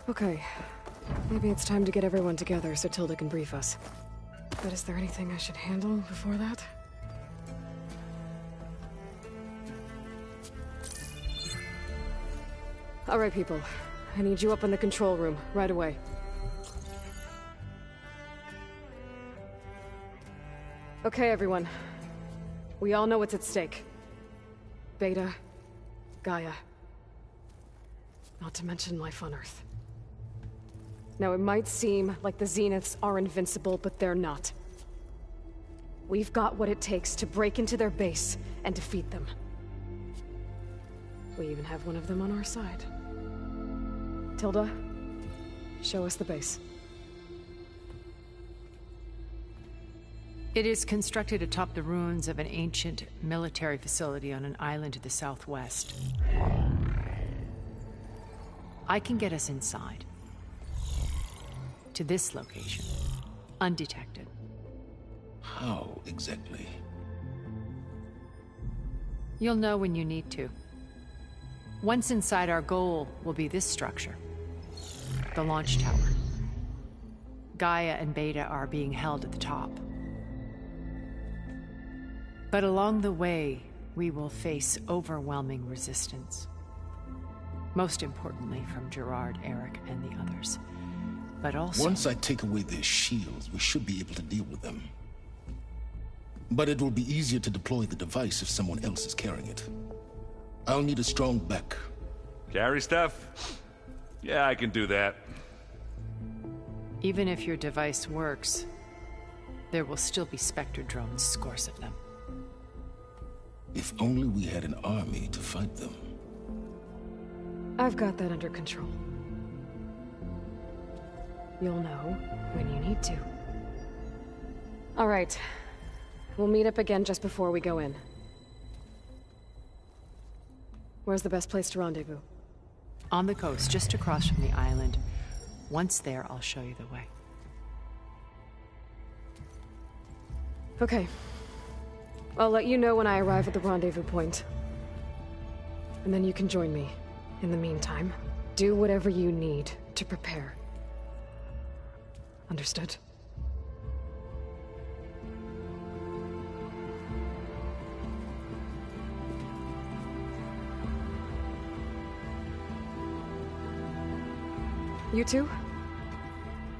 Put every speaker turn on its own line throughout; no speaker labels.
Okay. Maybe it's time to get everyone together so Tilda can brief us. But is there anything I should handle before that? Alright, people. I need you up in the control room, right away. Okay, everyone. We all know what's at stake. Beta, Gaia. Not to mention life on Earth. Now, it might seem like the Zeniths are invincible, but they're not. We've got what it takes to break into their base and defeat them. We even have one of them on our side. Tilda, show us the base.
It is constructed atop the ruins of an ancient military facility on an island to the southwest. I can get us inside. To this location. Undetected.
How exactly?
You'll know when you need to. Once inside, our goal will be this structure. The launch tower. Gaia and Beta are being held at the top. But along the way, we will face overwhelming resistance. Most importantly from Gerard, Eric, and the others. But also...
Once I take away their shields, we should be able to deal with them. But it will be easier to deploy the device if someone else is carrying it. I'll need a strong back.
Carry stuff? Yeah, I can do that.
Even if your device works, there will still be Spectre drones, scores of them.
If only we had an army to fight them.
I've got that under control. You'll know when you need to. All right. We'll meet up again just before we go in. Where's the best place to rendezvous?
On the coast, just across from the island. Once there, I'll show you the way.
Okay. I'll let you know when I arrive at the rendezvous point. And then you can join me. In the meantime, do whatever you need to prepare. Understood? You two?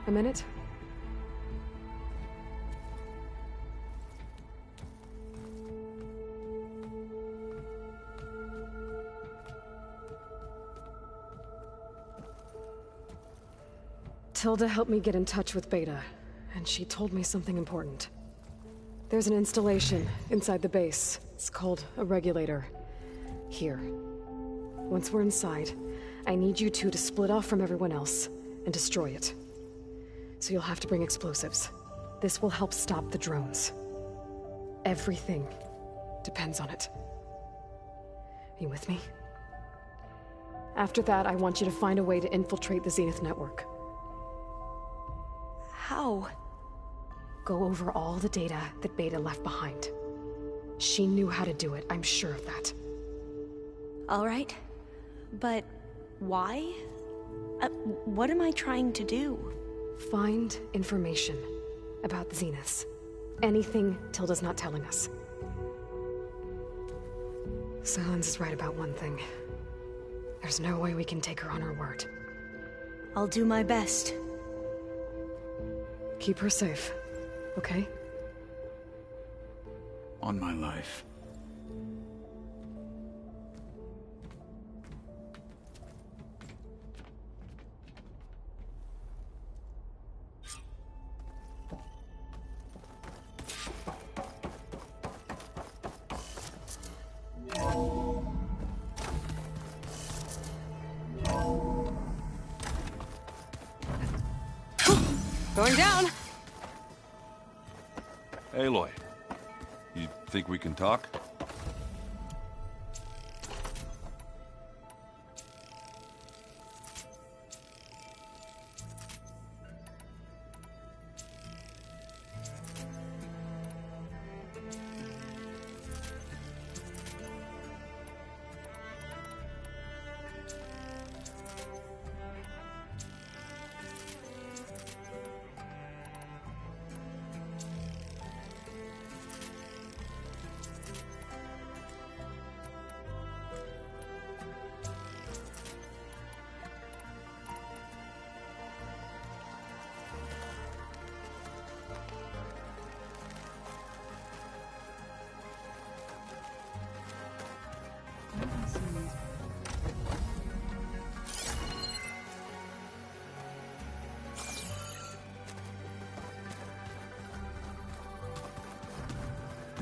A minute? Tilda helped me get in touch with Beta, and she told me something important. There's an installation inside the base. It's called a regulator. Here. Once we're inside, I need you two to split off from everyone else and destroy it. So you'll have to bring explosives. This will help stop the drones. Everything depends on it. Are you with me? After that, I want you to find a way to infiltrate the Zenith network.
How?
Go over all the data that Beta left behind. She knew how to do it, I'm sure of that.
All right. But why? What am I trying to do?
Find information about the Zeniths. Anything Tilda's not telling us. Silence is right about one thing. There's no way we can take her on her word.
I'll do my best.
Keep her safe, okay?
On my life.
Going down!
Aloy, you think we can talk?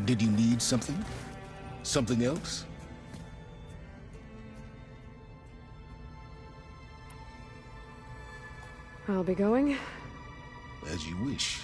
Did you need something? Something else?
I'll be going.
As you wish.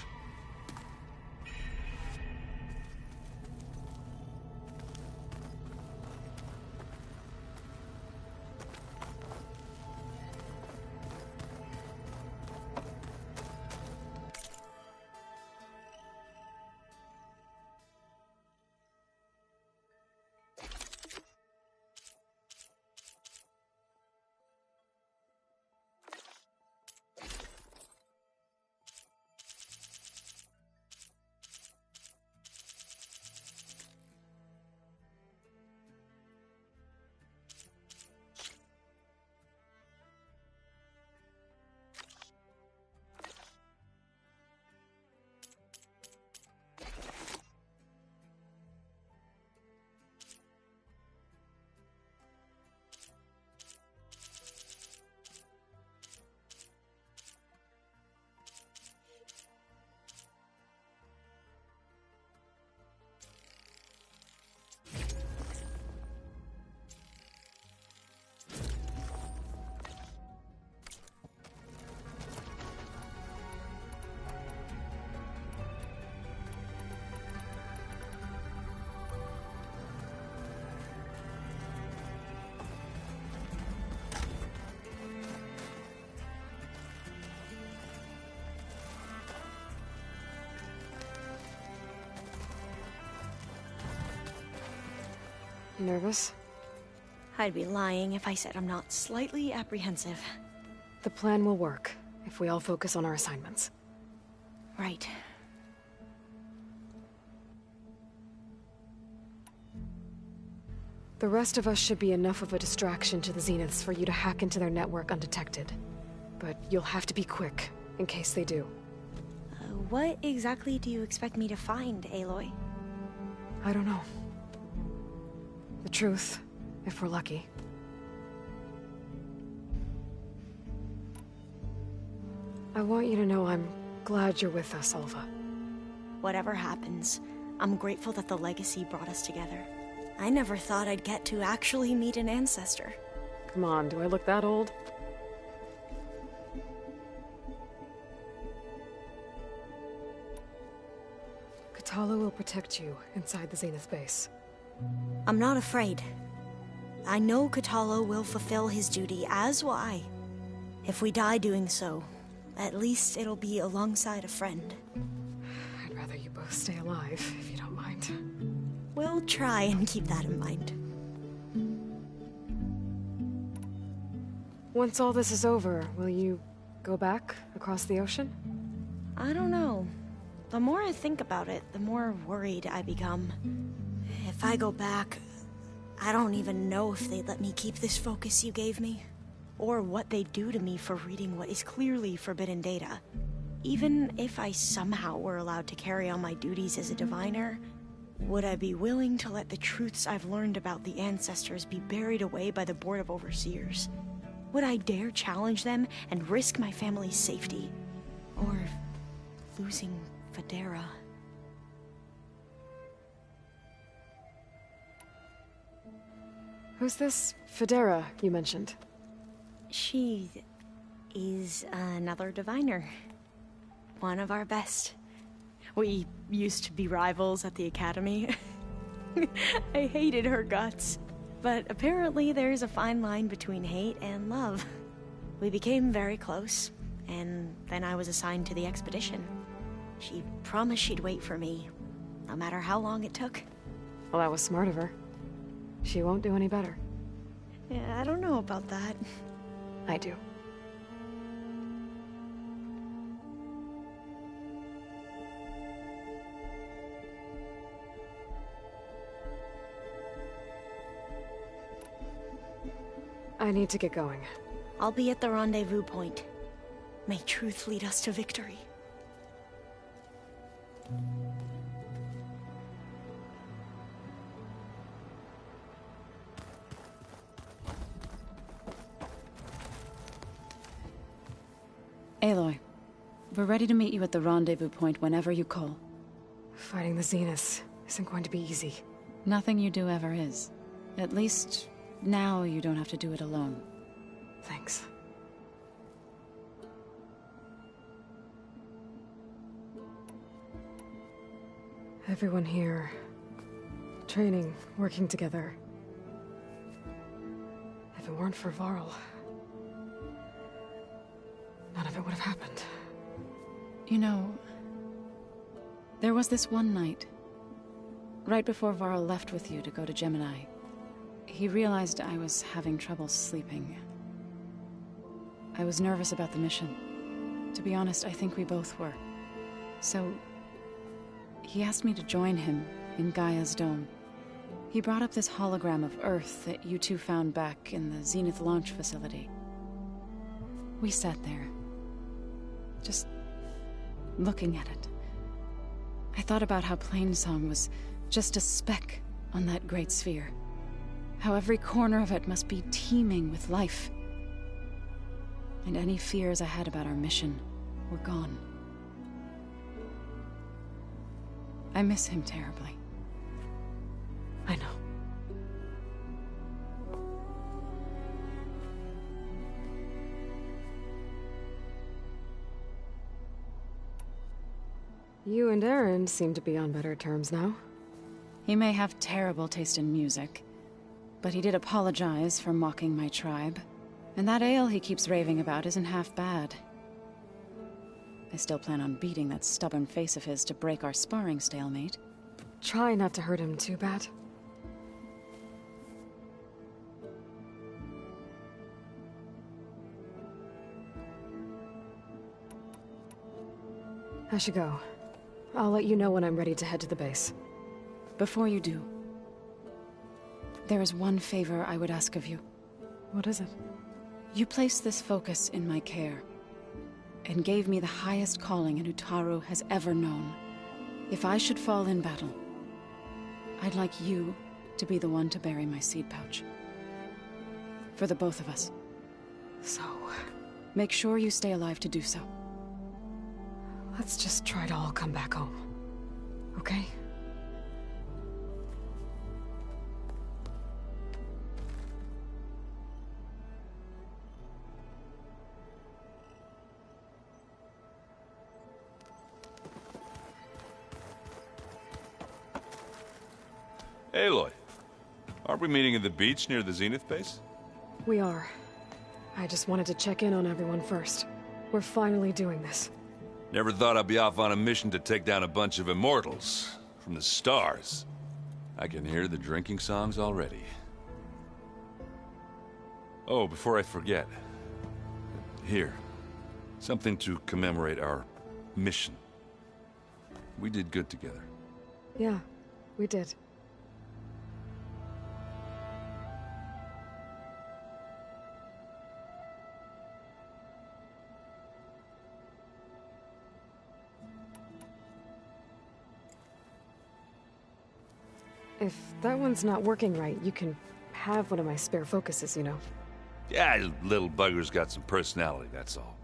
Nervous?
I'd be lying if I said I'm not slightly apprehensive.
The plan will work, if we all focus on our assignments.
Right.
The rest of us should be enough of a distraction to the Zeniths for you to hack into their network undetected. But you'll have to be quick, in case they do.
What exactly do you expect me to find, Aloy?
I don't know. The truth, if we're lucky. I want you to know I'm glad you're with us, Alva.
Whatever happens, I'm grateful that the legacy brought us together. I never thought I'd get to actually meet an ancestor.
Come on, do I look that old? Katala will protect you inside the Zenith base.
I'm not afraid. I know Katala will fulfill his duty, as will I. If we die doing so, at least it'll be alongside a friend.
I'd rather you both stay alive, if you don't mind.
We'll try and keep that in mind.
Once all this is over, will you go back across the ocean?
I don't know. The more I think about it, the more worried I become. If I go back, I don't even know if they'd let me keep this focus you gave me, or what they'd do to me for reading what is clearly forbidden data. Even if I somehow were allowed to carry on my duties as a diviner, would I be willing to let the truths I've learned about the ancestors be buried away by the Board of Overseers? Would I dare challenge them and risk my family's safety? Or losing Federa?
Who's this Federa you mentioned?
She is another diviner. One of our best. We used to be rivals at the academy. I hated her guts. But apparently there's a fine line between hate and love. We became very close, and then I was assigned to the expedition. She promised she'd wait for me, no matter how long it took.
Well, that was smart of her. She won't do any better.
Yeah, I don't know about that.
I do. I need to get going.
I'll be at the rendezvous point. May truth lead us to victory.
Aloy, we're ready to meet you at the rendezvous point whenever you call.
Fighting the Zeniths isn't going to be easy.
Nothing you do ever is. At least, now you don't have to do it alone.
Thanks. Everyone here, training, working together. If it weren't for Varl, none of it would have happened.
You know, there was this one night, right before Varl left with you to go to Gemini. He realized I was having trouble sleeping. I was nervous about the mission. To be honest, I think we both were. So, he asked me to join him in Gaia's dome. He brought up this hologram of Earth that you two found back in the Zenith launch facility. We sat there, just looking at it. I thought about how Plainsong was just a speck on that great sphere. How every corner of it must be teeming with life. And any fears I had about our mission were gone. I miss him terribly.
I know. You and Aaron seem to be on better terms now.
He may have terrible taste in music, but he did apologize for mocking my tribe. And that ale he keeps raving about isn't half bad. I still plan on beating that stubborn face of his to break our sparring stalemate.
Try not to hurt him too bad. I should go. I'll let you know when I'm ready to head to the base.
Before you do, there is one favor I would ask of you.
What is it?
You placed this focus in my care, and gave me the highest calling an Utaru has ever known. If I should fall in battle, I'd like you to be the one to bury my seed pouch. For the both of us.
So...
make sure you stay alive to do so.
let's just try to all come back home. Okay?
Aloy, aren't we meeting at the beach near the Zenith base?
We are. I just wanted to check in on everyone first. We're finally doing this.
Never thought I'd be off on a mission to take down a bunch of immortals from the stars. I can hear the drinking songs already. Oh, before I forget. Here. Something to commemorate our mission. We did good together.
Yeah, we did. If that one's not working right, you can have one of my spare focuses, you know.
Yeah, little bugger's got some personality, that's all.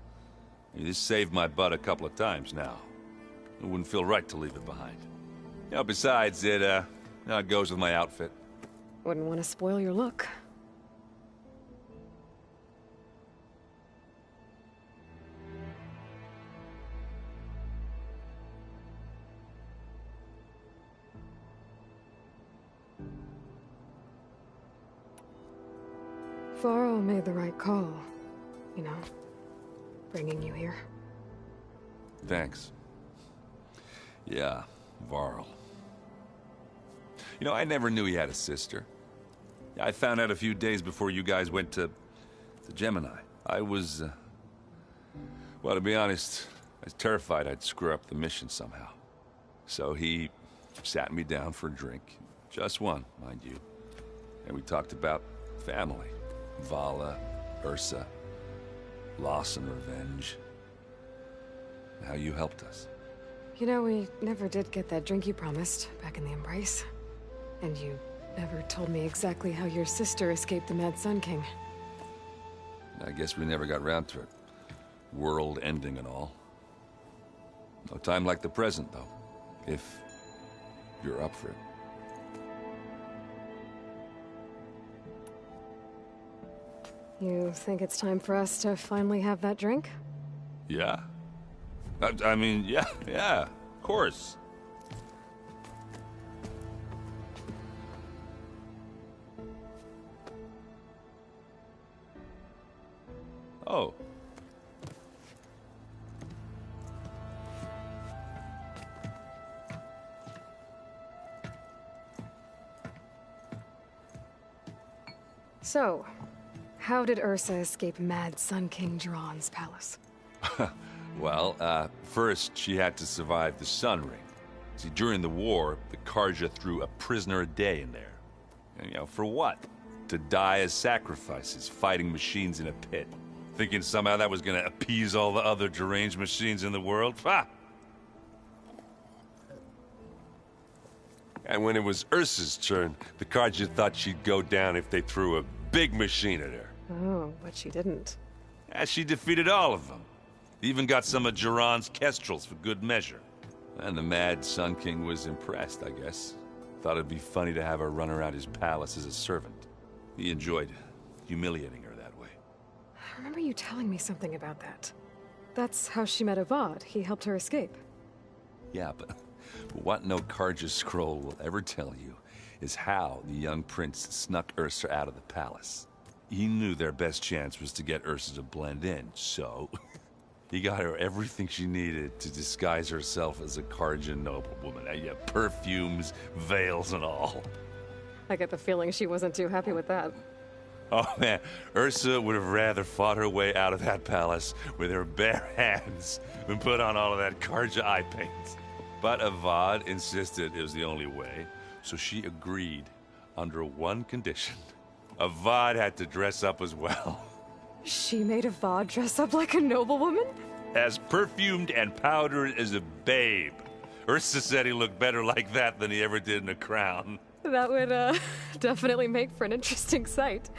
This saved my butt a couple of times now. It wouldn't feel right to leave it behind. You know, besides, it goes with my outfit.
Wouldn't want to spoil your look. Varl made the right call, you know, bringing you here.
Thanks. Yeah, Varl. You know, I never knew he had a sister. I found out a few days before you guys went to Gemini. I was, well, to be honest, I was terrified I'd screw up the mission somehow. So he sat me down for a drink. Just one, mind you. And we talked about family. Vala, Ursa, loss and revenge. How you helped us.
You know, we never did get that drink you promised back in the Embrace. And you never told me exactly how your sister escaped the Mad Sun King.
I guess we never got round to it. World ending and all. No time like the present, though. If you're up for it.
You think it's time for us to finally have that drink?
Yeah? I mean, yeah, of course. Oh.
So, how did Ursa escape Mad Sun King Jiran's palace?
Well, first she had to survive the Sun Ring. See, during the war, the Karja threw a prisoner a day in there. And, for what? To die as sacrifices, fighting machines in a pit. Thinking somehow that was gonna appease all the other deranged machines in the world? Ha! And when it was Ursa's turn, the Karja thought she'd go down if they threw a big machine at her.
Oh, but she didn't.
Yeah, she defeated all of them. Even got some of Jiran's kestrels for good measure. And the Mad Sun King was impressed, I guess. Thought it'd be funny to have her run around his palace as a servant. He enjoyed humiliating her that way.
I remember you telling me something about that. That's how she met Avad. He helped her escape.
Yeah, but what no Karja scroll will ever tell you is how the young prince snuck Ursa out of the palace. He knew their best chance was to get Ursa to blend in, so he got her everything she needed to disguise herself as a Karja noblewoman. Yeah, perfumes, veils, and all.
I get the feeling she wasn't too happy with that.
Oh man, Ursa would have rather fought her way out of that palace with her bare hands than put on all of that Karja eye paint. But Avad insisted it was the only way, so she agreed under one condition. Avad had to dress up as well.
She made Avad dress up like a noblewoman?
As perfumed and powdered as a babe. Ursa said he looked better like that than he ever did in a crown.
That would, definitely make for an interesting sight.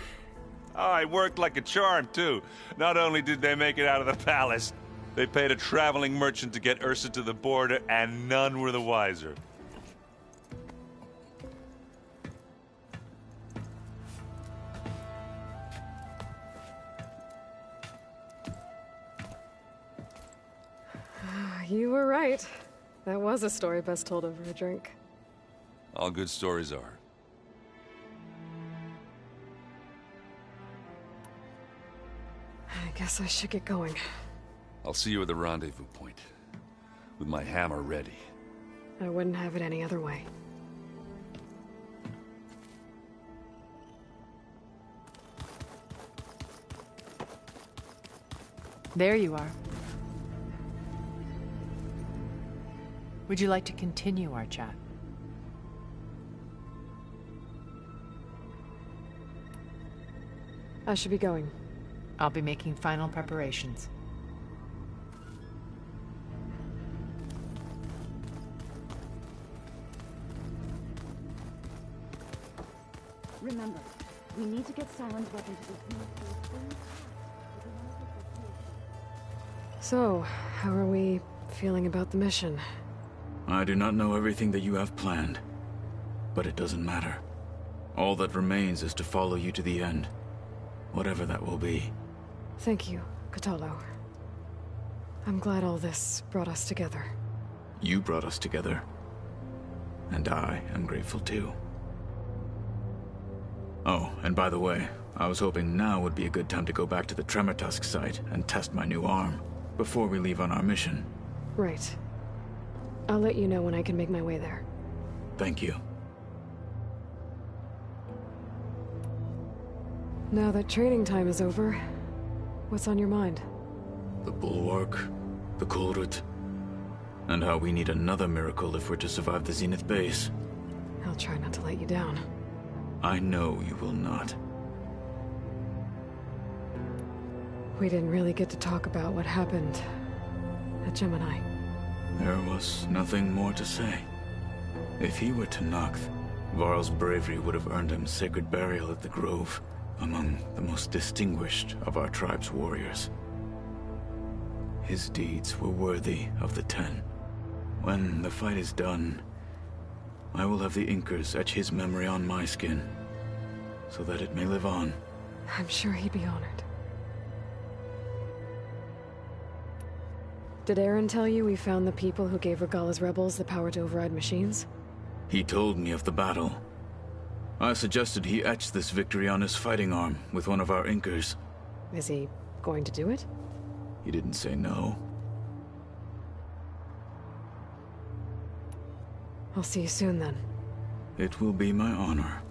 Oh, it worked like a charm, too. Not only did they make it out of the palace, they paid a traveling merchant to get Ursa to the border, and none were the wiser.
You were right. That was a story best told over a drink.
All good stories are.
I guess I should get going.
I'll see you at the rendezvous point, with my hammer ready.
I wouldn't have it any other way.
There you are. Would you like to continue our chat?
I should be going.
I'll be making final preparations.
Remember, we need to get silent weapons to this.
So, how are we feeling about the mission?
I do not know everything that you have planned, but it doesn't matter. All that remains is to follow you to the end, whatever that will be.
Thank you, Kotallo. I'm glad all this brought us together.
You brought us together, and I am grateful too. Oh, and by the way, I was hoping now would be a good time to go back to the Tremortusk site and test my new arm, before we leave on our mission.
Right. I'll let you know when I can make my way there.
Thank you.
Now that training time is over, what's on your mind?
The Bulwark, the Kulrut, and how we need another miracle if we're to survive the Zenith base.
I'll try not to let you down.
I know you will not.
We didn't really get to talk about what happened at Gemini.
There was nothing more to say. If he were to Noct, Varl's bravery would have earned him sacred burial at the Grove, among the most distinguished of our tribe's warriors. His deeds were worthy of the Ten. When the fight is done, I will have the Inkers etch his memory on my skin, so that it may live on.
I'm sure he'd be honored. Did Aaron tell you we found the people who gave Regala's rebels the power to override machines?
He told me of the battle. I suggested he etch this victory on his fighting arm with one of our Inkers.
Is he going to do it?
He didn't say no.
I'll see you soon then.
It will be my honor.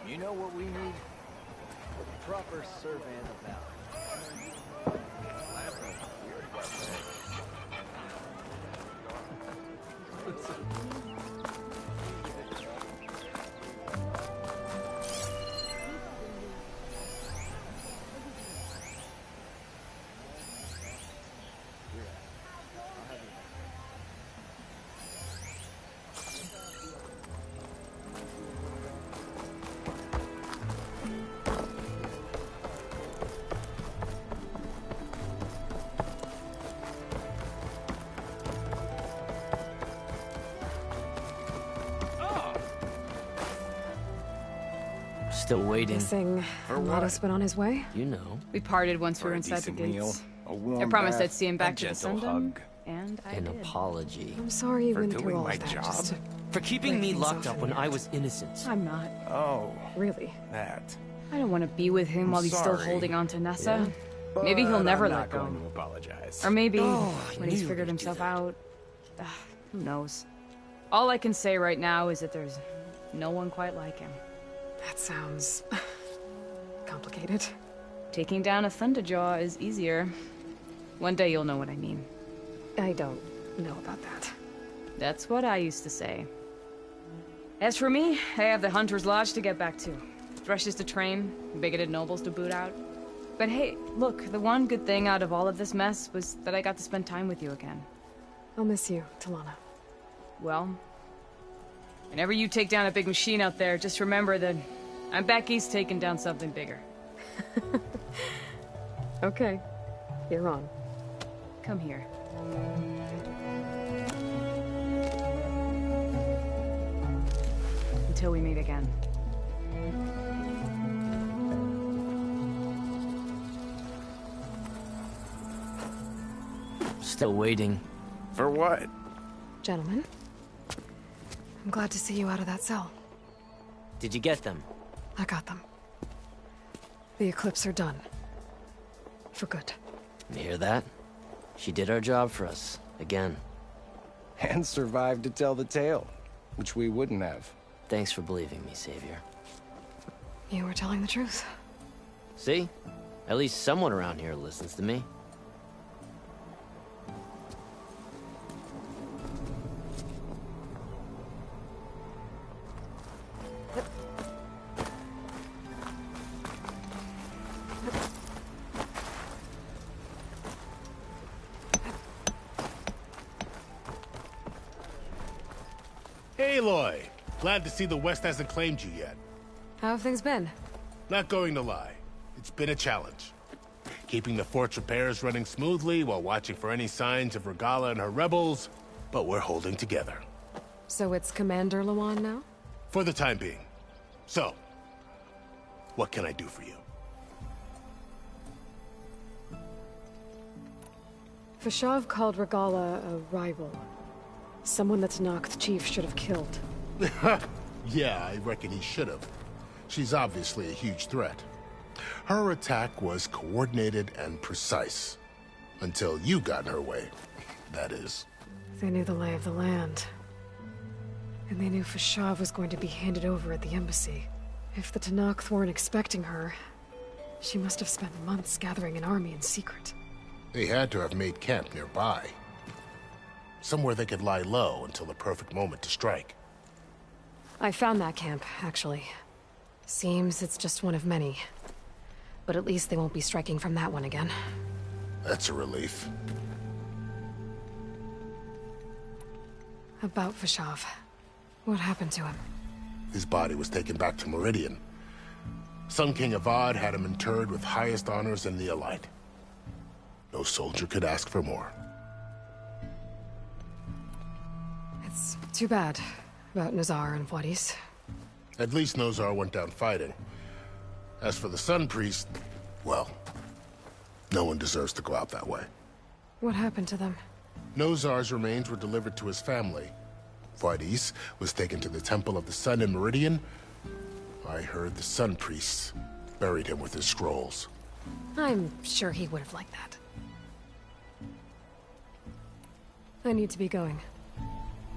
You know what we need? A proper survey of the valley. Still waiting.
Guessing Amato's been on his way?
You know.
We parted once we were inside the gates. I promised I'd see him back to the Sundom, and I
An
did.
apology.
I'm sorry you
For
went through
doing
all
my
of that
job?
just to
For keeping
break
me
things
locked
off
up when
in
I
the
was innocent.
I'm not.
Oh,
Really?
that.
I don't want to be with him
I'm
while he's still
sorry.
holding on to Nessa.
But
Maybe he'll never
I'm
let
not
go.
going to apologize.
Or maybe
Oh, I
when he's
knew
figured
you'd do
himself
that.
out. Who knows? All I can say right now is that there's no one quite like him.
That sounds complicated.
Taking down a Thunderjaw is easier. One day you'll know what I mean.
I don't know about that.
That's what I used to say. As for me, I have the Hunter's Lodge to get back to. Thrushes to train, bigoted nobles to boot out. But hey, look, the one good thing out of all of this mess was that I got to spend time with you again.
I'll miss you, Talana.
Well, whenever you take down a big machine out there, just remember that I'm back east taking down something bigger.
Okay, you're on.
Come here. Until we meet again.
Still waiting.
For what?
Gentlemen, I'm glad to see you out of that cell.
Did you get them?
I got them. The Eclipse are done. For good.
You hear that? She did our job for us. Again.
And survived to tell the tale, which we wouldn't have.
Thanks for believing me, Savior.
You were telling the truth.
See? At least someone around here listens to me.
Hey, Aloy. Glad to see the West hasn't claimed you yet.
How have things been?
Not going to lie. It's been a challenge. Keeping the fort's repairs running smoothly while watching for any signs of Regala and her rebels, but we're holding together.
So it's Commander Lawan now?
For the time being. So, what can I do for you?
Fashav called Regala a rival. Someone that Noct Chief should have killed.
Yeah, I reckon he should have. She's obviously a huge threat. Her attack was coordinated and precise. Until you got in her way, that is.
They knew the lay of the land. And they knew Fashav was going to be handed over at the embassy. If the Tenakth weren't expecting her, she must have spent months gathering an army in secret.
They had to have made camp nearby. Somewhere they could lie low until the perfect moment to strike.
I found that camp, actually. Seems it's just one of many. But at least they won't be striking from that one again.
That's a relief.
About Fashav. What happened to him?
His body was taken back to Meridian. Sun King Avad had him interred with highest honors in the Elite. No soldier could ask for more.
It's too bad about Nazar and Wadis.
At least Nozar went down fighting. As for the Sun Priest, well, no one deserves to go out that way.
What happened to them?
Nozar's remains were delivered to his family. Wadis was taken to the Temple of the Sun in Meridian. I heard the Sun Priests buried him with his scrolls.
I'm sure he would have liked that. I need to be going.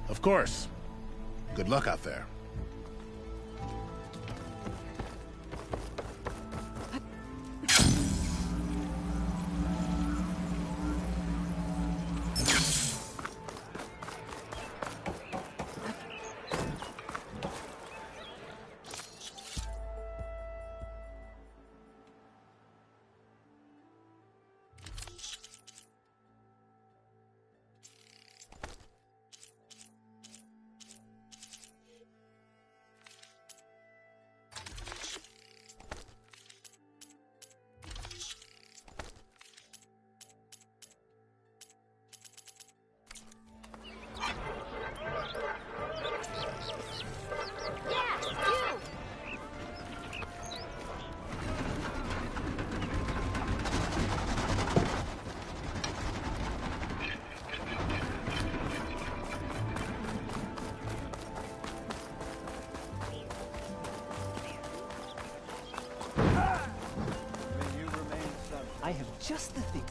Of course. Good luck out there.
I have just the thing.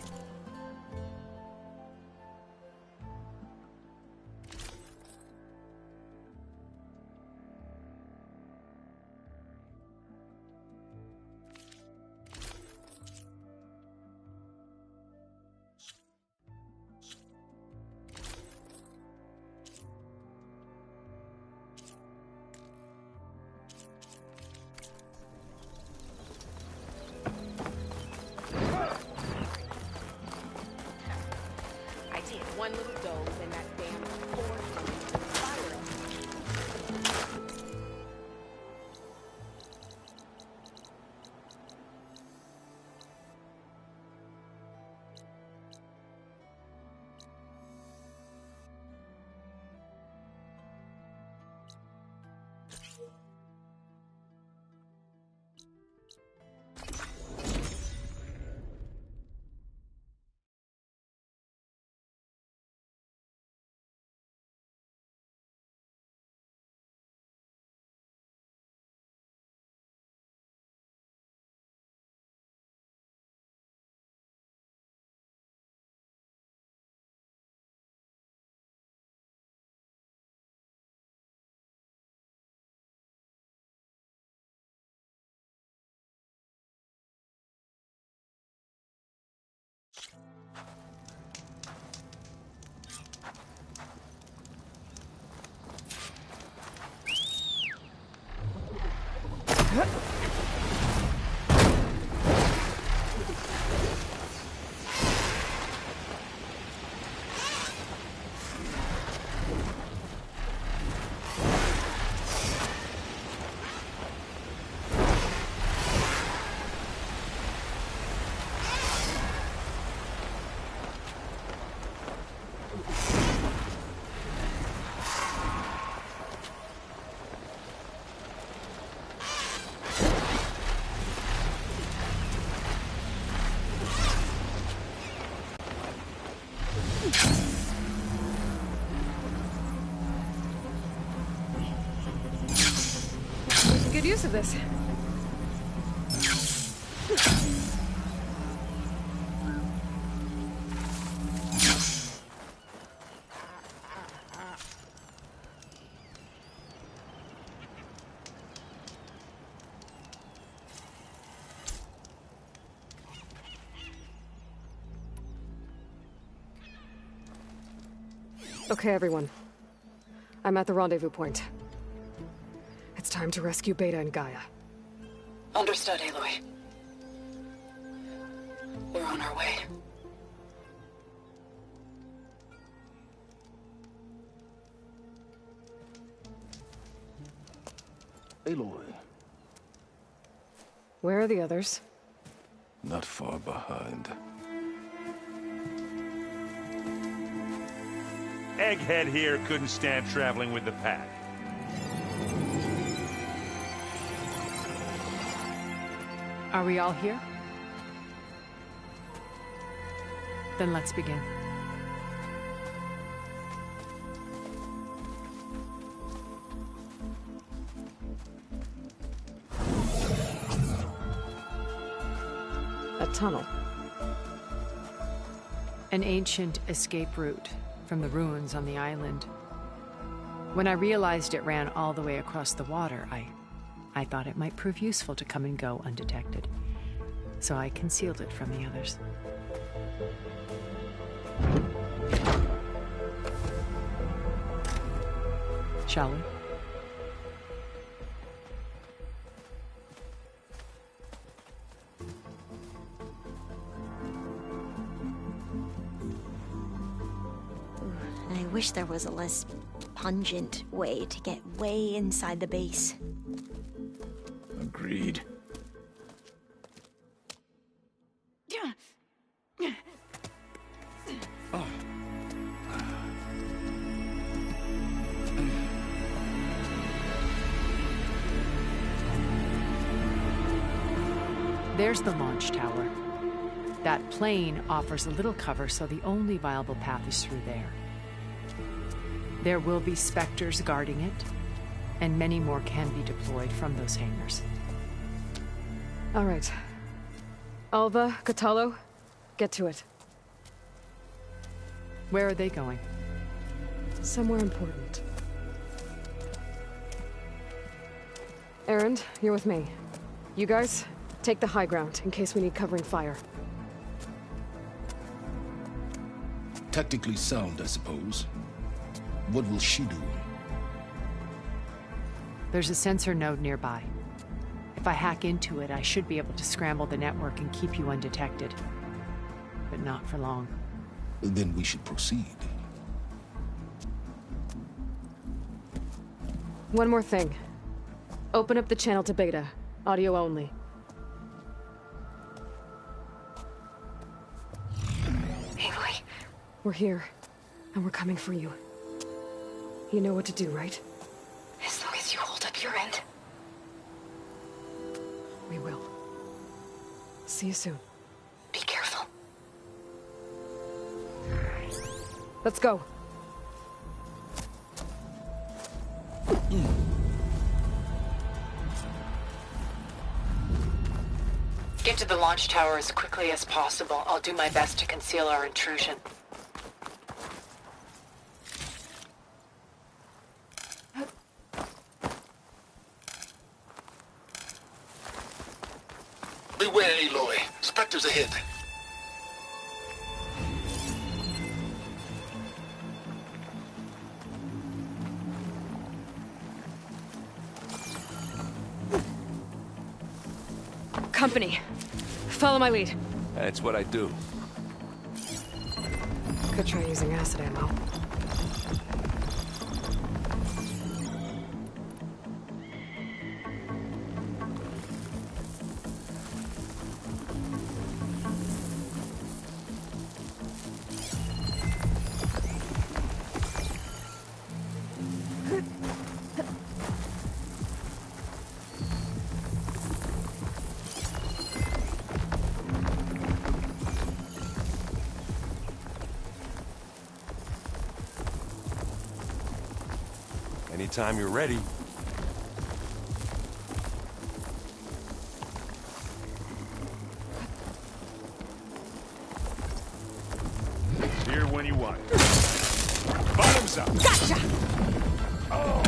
Good use of this. Okay, everyone. I'm at the rendezvous point. It's time to rescue Beta and Gaia.
Understood, Aloy. We're on our way.
Aloy.
Where are the others?
Not far behind.
Egghead here couldn't stand traveling with the pack.
Are we all here? Then let's begin.
A tunnel.
An ancient escape route from the ruins on the island. When I realized it ran all the way across the water, I thought it might prove useful to come and go undetected. So I concealed it from the others. Shall we?
I wish there was a less pungent way to get way inside the base.
Agreed.
There's the launch tower. That plane offers a little cover, so the only viable path is through there. There will be Spectres guarding it, and many more can be deployed from those hangars.
All right. Alva, Catalo, get to it.
Where are they going?
Somewhere important. Erend, you're with me. You guys, take the high ground in case we need covering fire.
Tactically sound, I suppose. What will she do?
There's a sensor node nearby. If I hack into it, I should be able to scramble the network and keep you undetected. But not for long.
Then we should proceed.
One more thing. Open up the channel to Beta. Audio only.
Aloy.
We're here, and we're coming for you. You know what to do, right?
As long as you hold up your end.
We will. See you soon.
Be careful.
Let's go.
Get to the launch tower as quickly as possible. I'll do my best to conceal our intrusion.
Beware, Aloy. Spectres ahead.
company. Follow my lead.
That's what I do.
Could try using acid ammo.
Anytime you're ready. It's here when you want it. Bottoms up.
Gotcha!
Oh!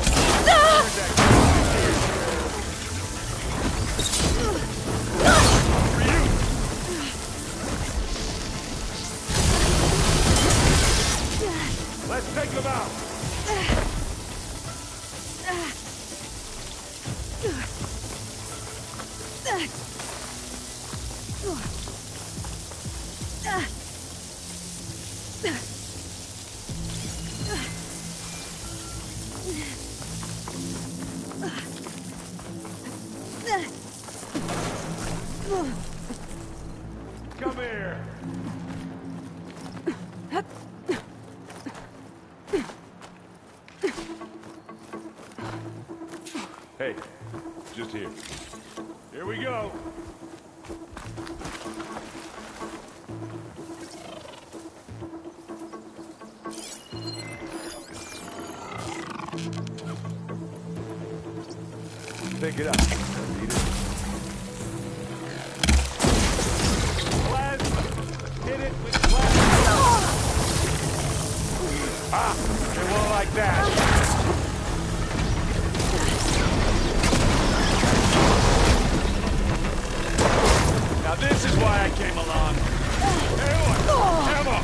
Let's take them out. Come here. Hey, just here. Here we go. Pick it up. Eat it. Plasma. Hit it with plasma. Ah, it won't like that. Now this is why I came along. Aloy, ammo.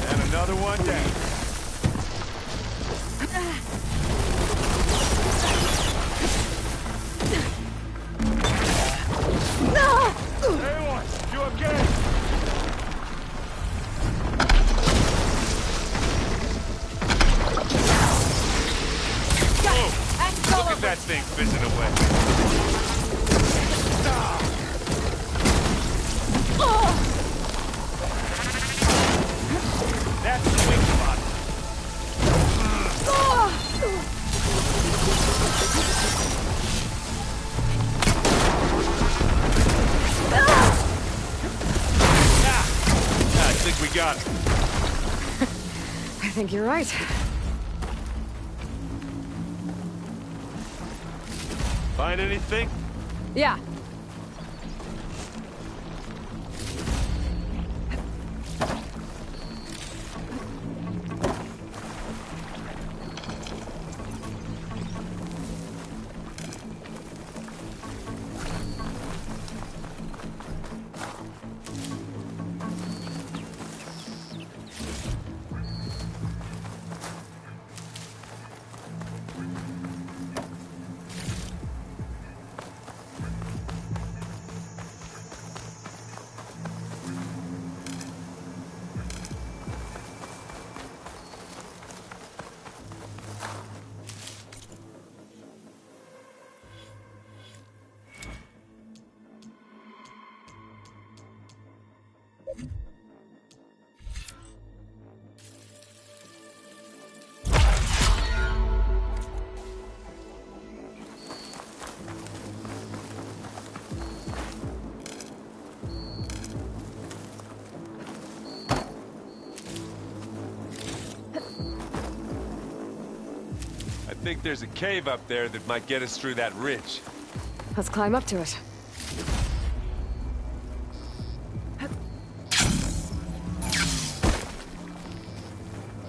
And another one down. Aloy, you okay? Look at that thing fizzing away. That's the weak spot. I think we got it.
I think you're right.
Find anything?
Yeah.
I think there's a cave up there that might get us through that ridge.
Let's climb up to it.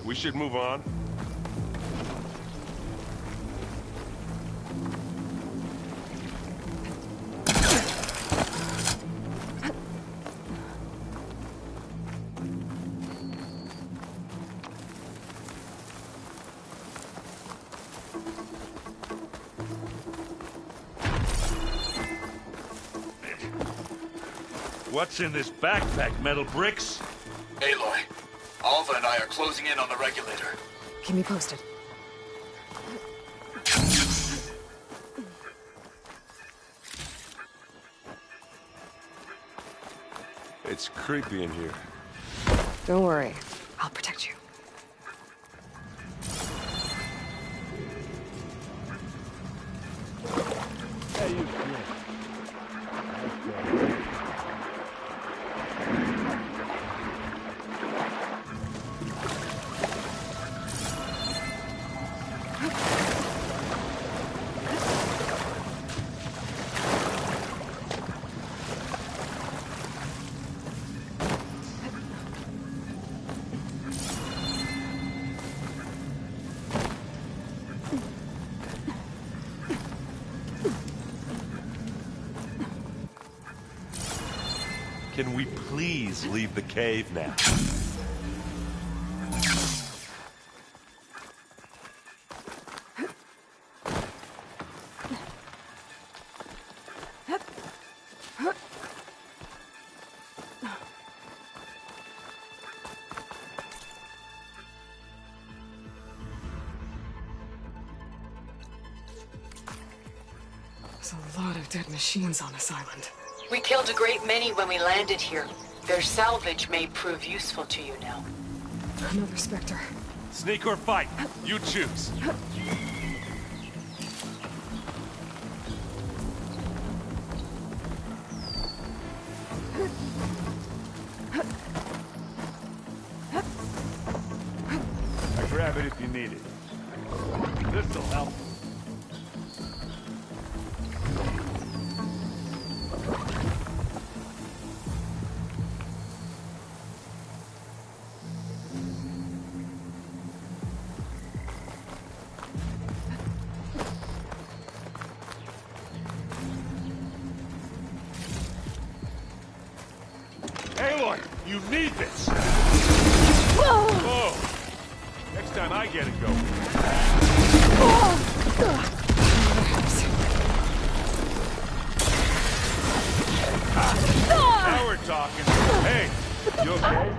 We should move on. what's in this backpack, metal bricks?
Aloy, Alva and I are closing in on the regulator.
Keep me posted.
It's creepy in here.
Don't worry. I'll protect you.
Hey, you
Can we please leave the cave now?
There's a lot of dead machines on this island.
We killed a great many when we landed here. Their salvage may prove useful to you now.
Another Spectre.
Sneak or fight, you choose. I grab it if you need it. This'll help. Aloy, you need this! Whoa! Next time I get it going. Now we're talking. Hey, you okay?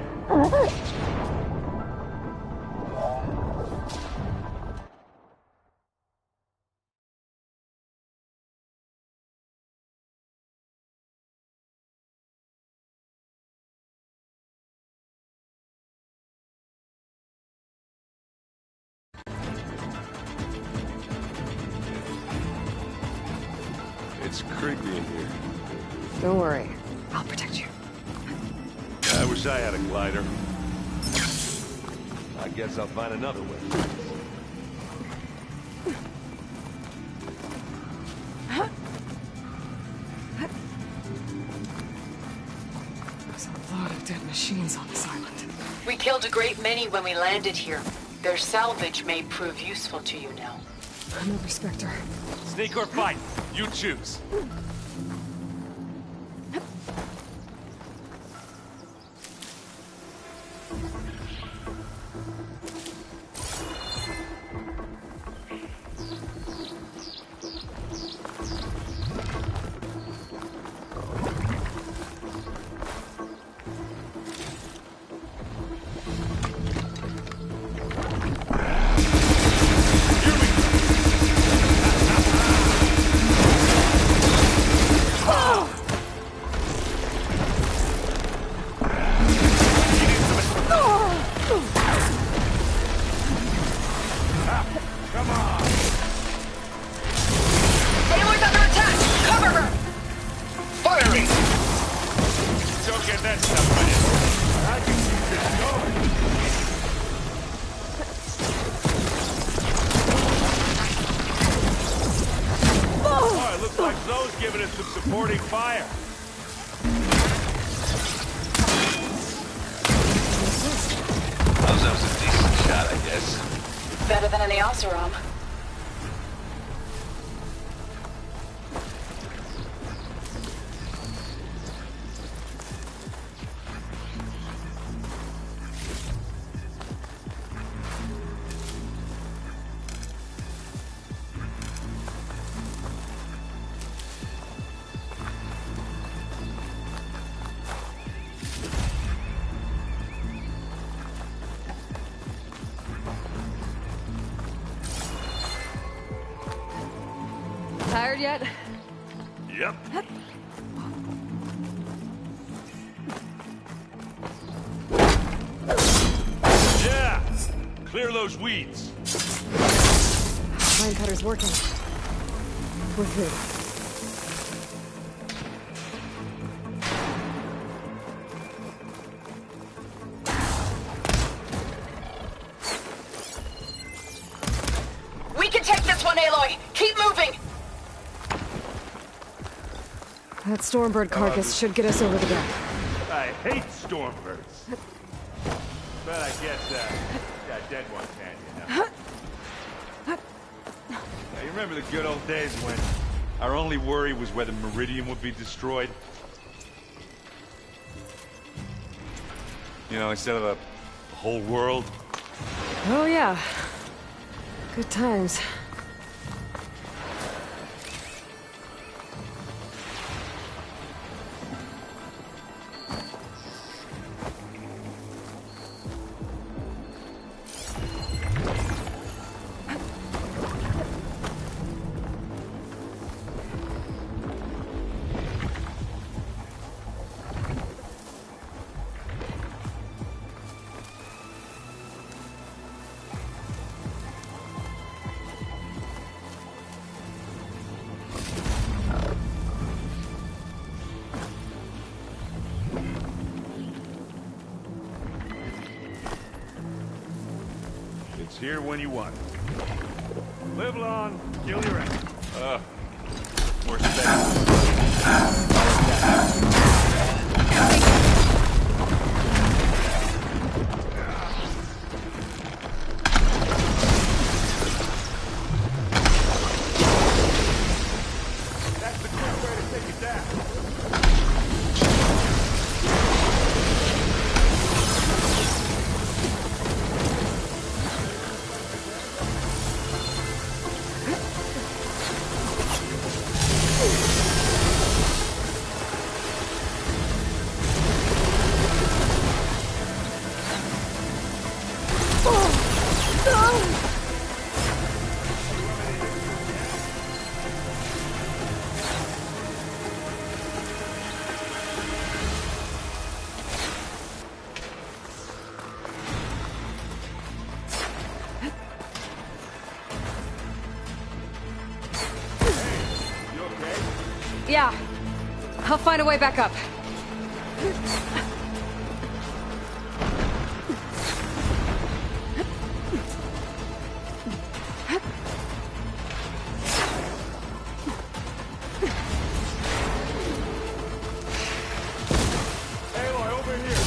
It's creepy in here.
Don't worry. I'll protect you.
I wish I had a glider. I guess I'll find another way.
There's a lot of dead machines on this island.
We killed a great many when we landed here. Their salvage may prove useful to you now.
Another Spectre.
Sneak or fight, you choose. Giving us some supporting fire.
That was a decent shot, I guess.
Better than any Oseram.
Tired yet?
Yep. Yeah! Clear those weeds.
Line cutter's working. We're through.
We can take this one, Aloy! Keep moving!
That Stormbird carcass should get us over the gap.
I hate Stormbirds. But I guess, got dead ones handy enough. Now, you remember the good old days when our only worry was whether Meridian would be destroyed? You know, instead of a whole world.
Oh yeah. Good times.
It's here when you want it. Live long, kill your enemy. More space. That's the quick way to take it down.
Yeah. I'll find a way back up.
Aloy, over here.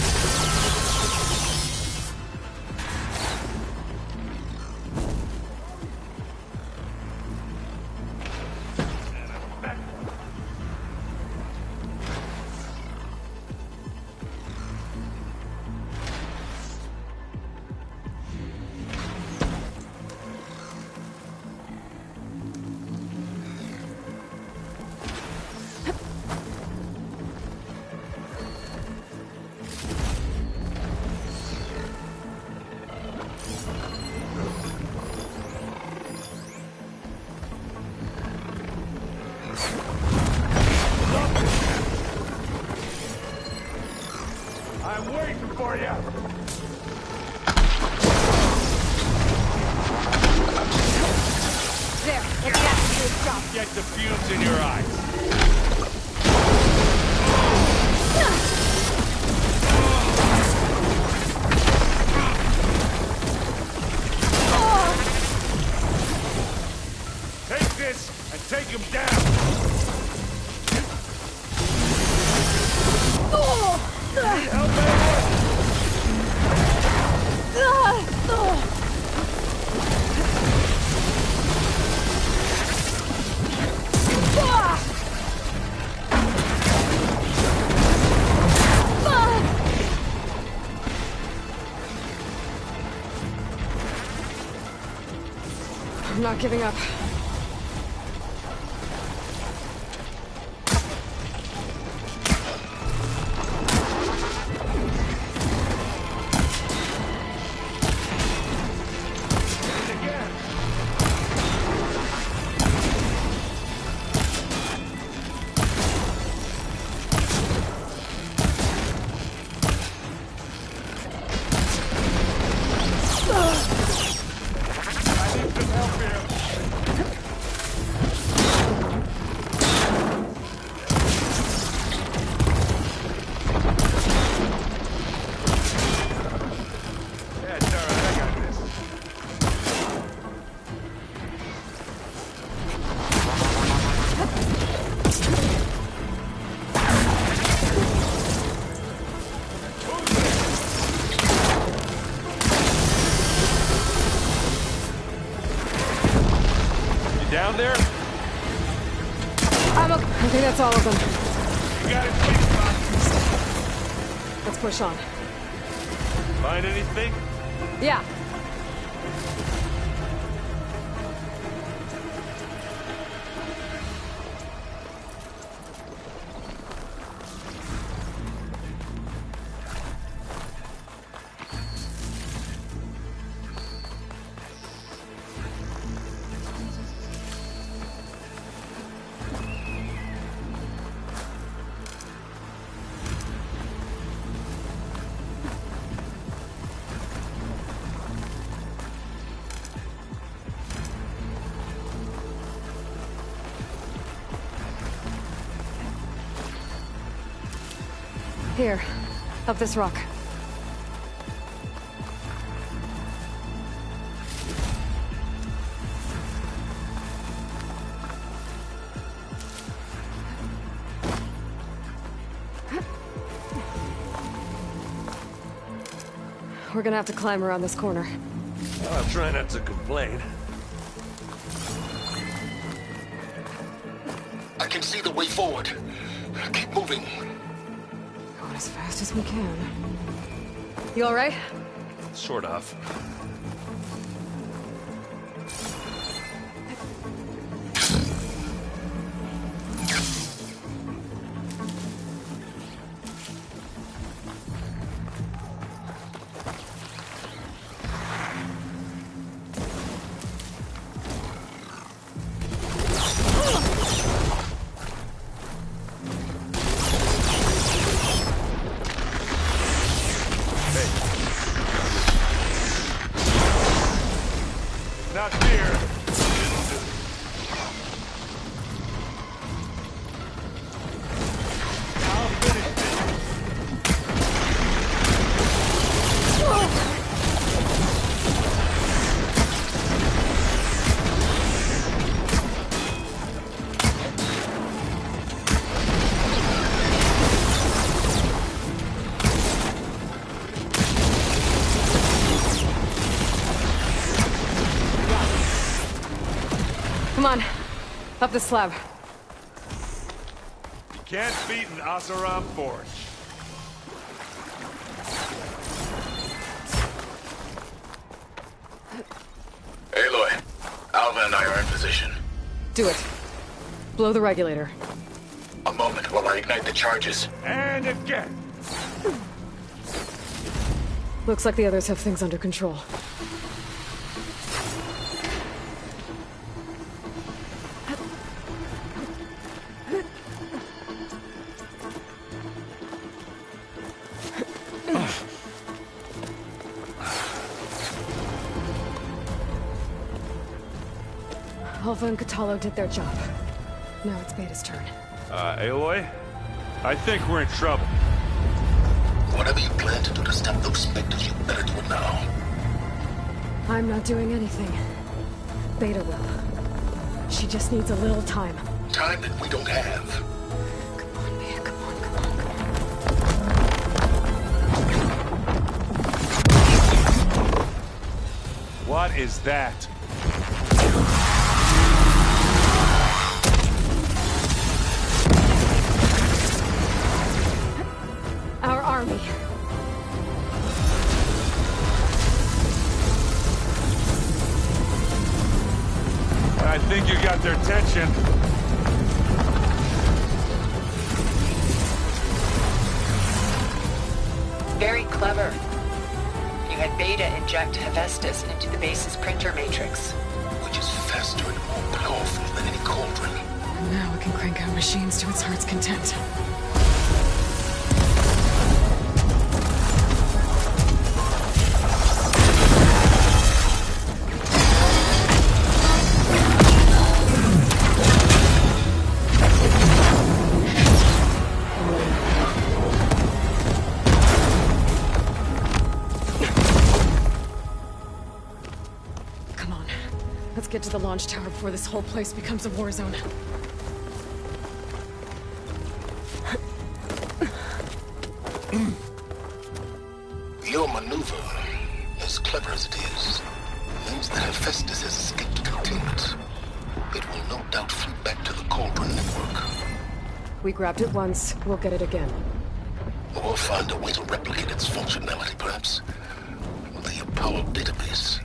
I'm waiting for you.
There. That's a good job.
Get the fumes in your eyes. Take this and take him down.
I'm not giving up.
down there?
I think that's all of them.
You got it, please, Bob.
Let's push on.
Find anything?
Yeah. Here, up this rock. We're gonna have to climb around this corner.
I'll try not to complain.
I can see the way forward. Keep moving.
Going as fast as we can. You all right?
Sort of. Not here. I'll finish
Come on, up the slab.
You can't beat an Asaram forge.
Aloy, Alva and I are in position.
Do it. Blow the regulator.
A moment while I ignite the charges.
And again.
Looks like the others have things under control. Alpha and Catalo did their job. Now it's Beta's turn.
Aloy? I think we're in trouble.
Whatever you plan to do to stop those specters, you better do it now.
I'm not doing anything. Beta will. She just needs a little time.
Time that we don't have.
Come on, Beta, come on, come on.
What is that?
Our army.
I think you got their attention.
Very clever. You had Beta inject Hephaestus into the base's printer matrix.
Which is faster and more powerful than any cauldron.
And now we can crank out machines to its heart's content. Get to the launch tower before this whole place becomes a war zone.
Your maneuver, as clever as it is, means that Hephaestus has escaped contempt. It
We grabbed it once, we'll get it again.
Or find a way to replicate its functionality, perhaps. The Apollo database.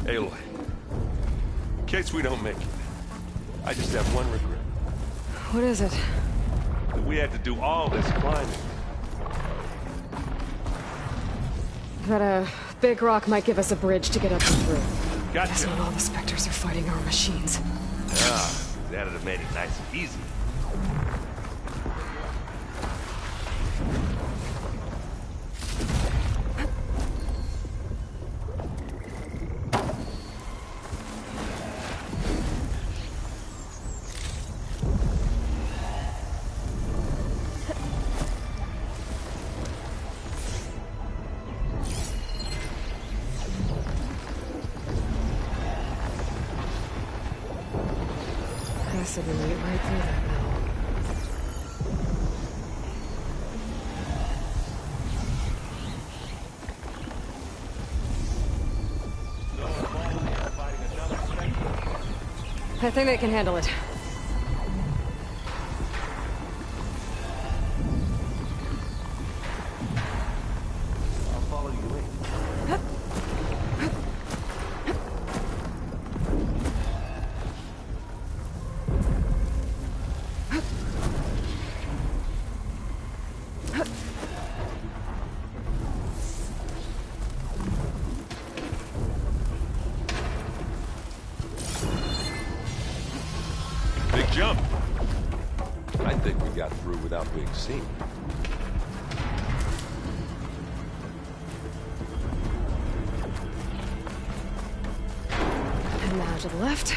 Aloy, in case we don't make it, I just have one regret.
What is it?
That we had to do all this climbing.
That a big rock might give us a bridge to get up and through.
Gotcha.
Guess not all the specters are fighting our machines.
Ah, that'd have made it nice and easy.
So we made right through that now. I think they can handle it.
I'll follow you in. Jump. I think we got through without being seen.
And now to the left.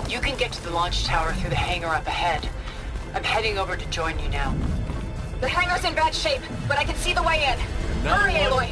You can get to the launch tower through the hangar up ahead. I'm heading over to join you now. The hangar's in bad shape, but I can see the way in. Hurry, Aloy!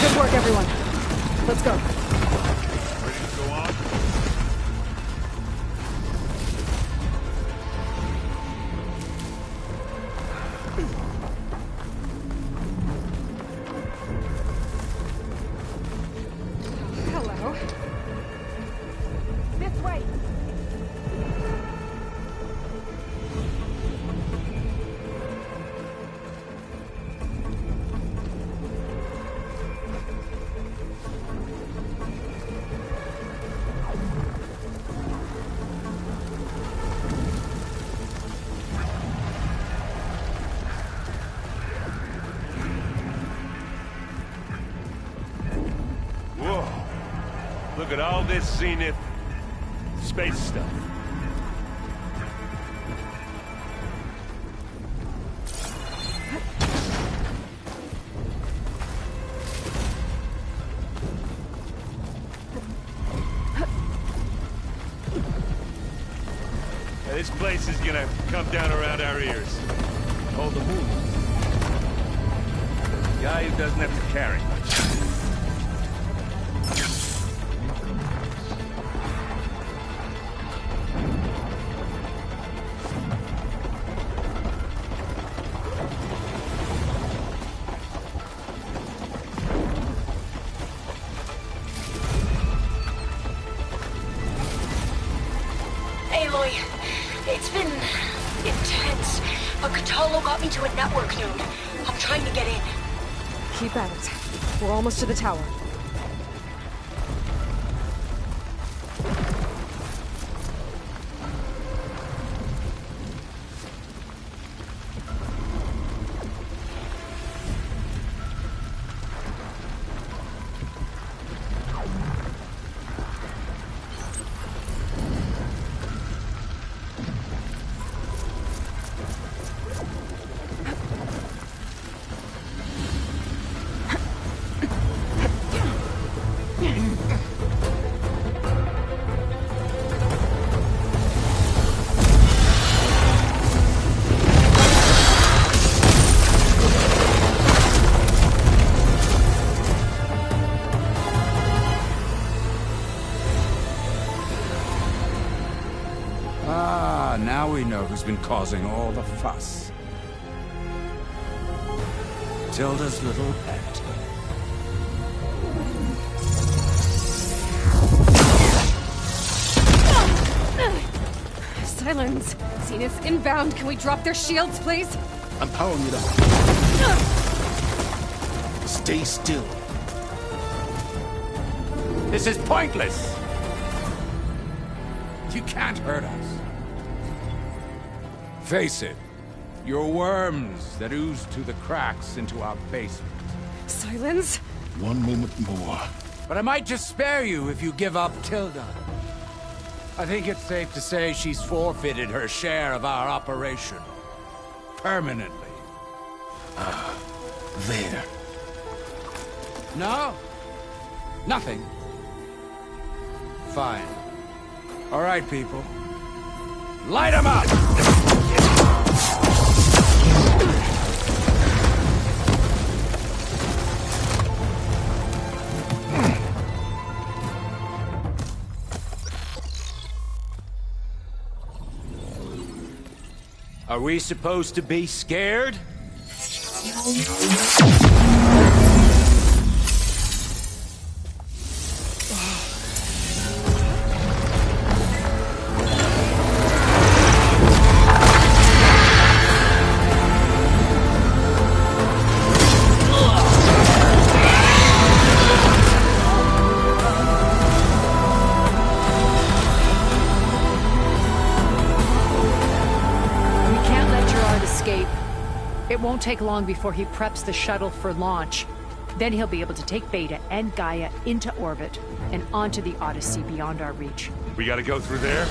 Good work, everyone. Let's go.
Ready to go on?
Hello. This way.
Look at all this zenith space stuff. Now, this place is gonna come down around our ears. Hold the move. Guy who doesn't have to carry much.
Aloy, it's been intense, but Catalo got me to a network node. I'm trying to get in.
Keep at it. We're almost to the tower.
know who's been causing all the fuss. Tilda's little pet.
Silence. Zenith inbound. Can we drop their shields, please?
I'm powering it up. Stay still.
This is pointless! You can't hurt us. Face it, you're worms that ooze through the cracks into our basement.
Silence?
One moment more.
But I might just spare you if you give up Tilda. I think it's safe to say she's forfeited her share of our operation. Permanently.
There.
No? Nothing. Fine. All right, people. Light 'em up! Are we supposed to be scared?
It won't take long before he preps the shuttle for launch. Then he'll be able to take Beta and Gaia into orbit and onto the Odyssey beyond our reach.
We gotta go through there?
I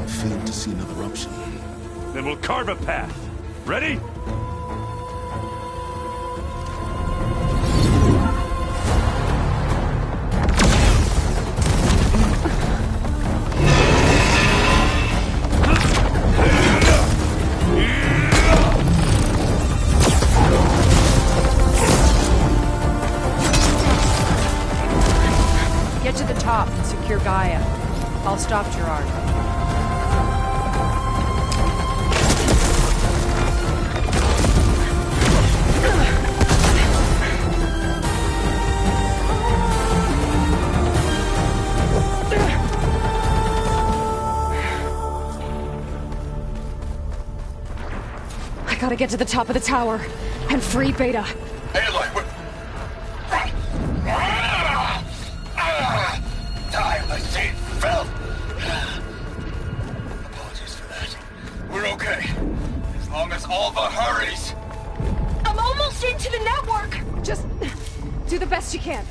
failed to see another option.
Then we'll carve a path. Ready?
Get to the top and secure Gaia. I'll stop Gerard.
I gotta get to the top of the tower and free Beta.
Aloy, time machine filth! Apologies for that. We're okay. As long as Alva hurries.
I'm almost into the network! Just do the best you can.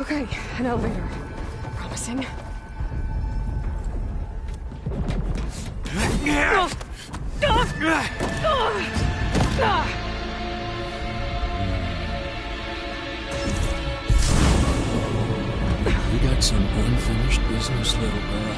Okay, an elevator. Promising.
You got some unfinished business, little girl.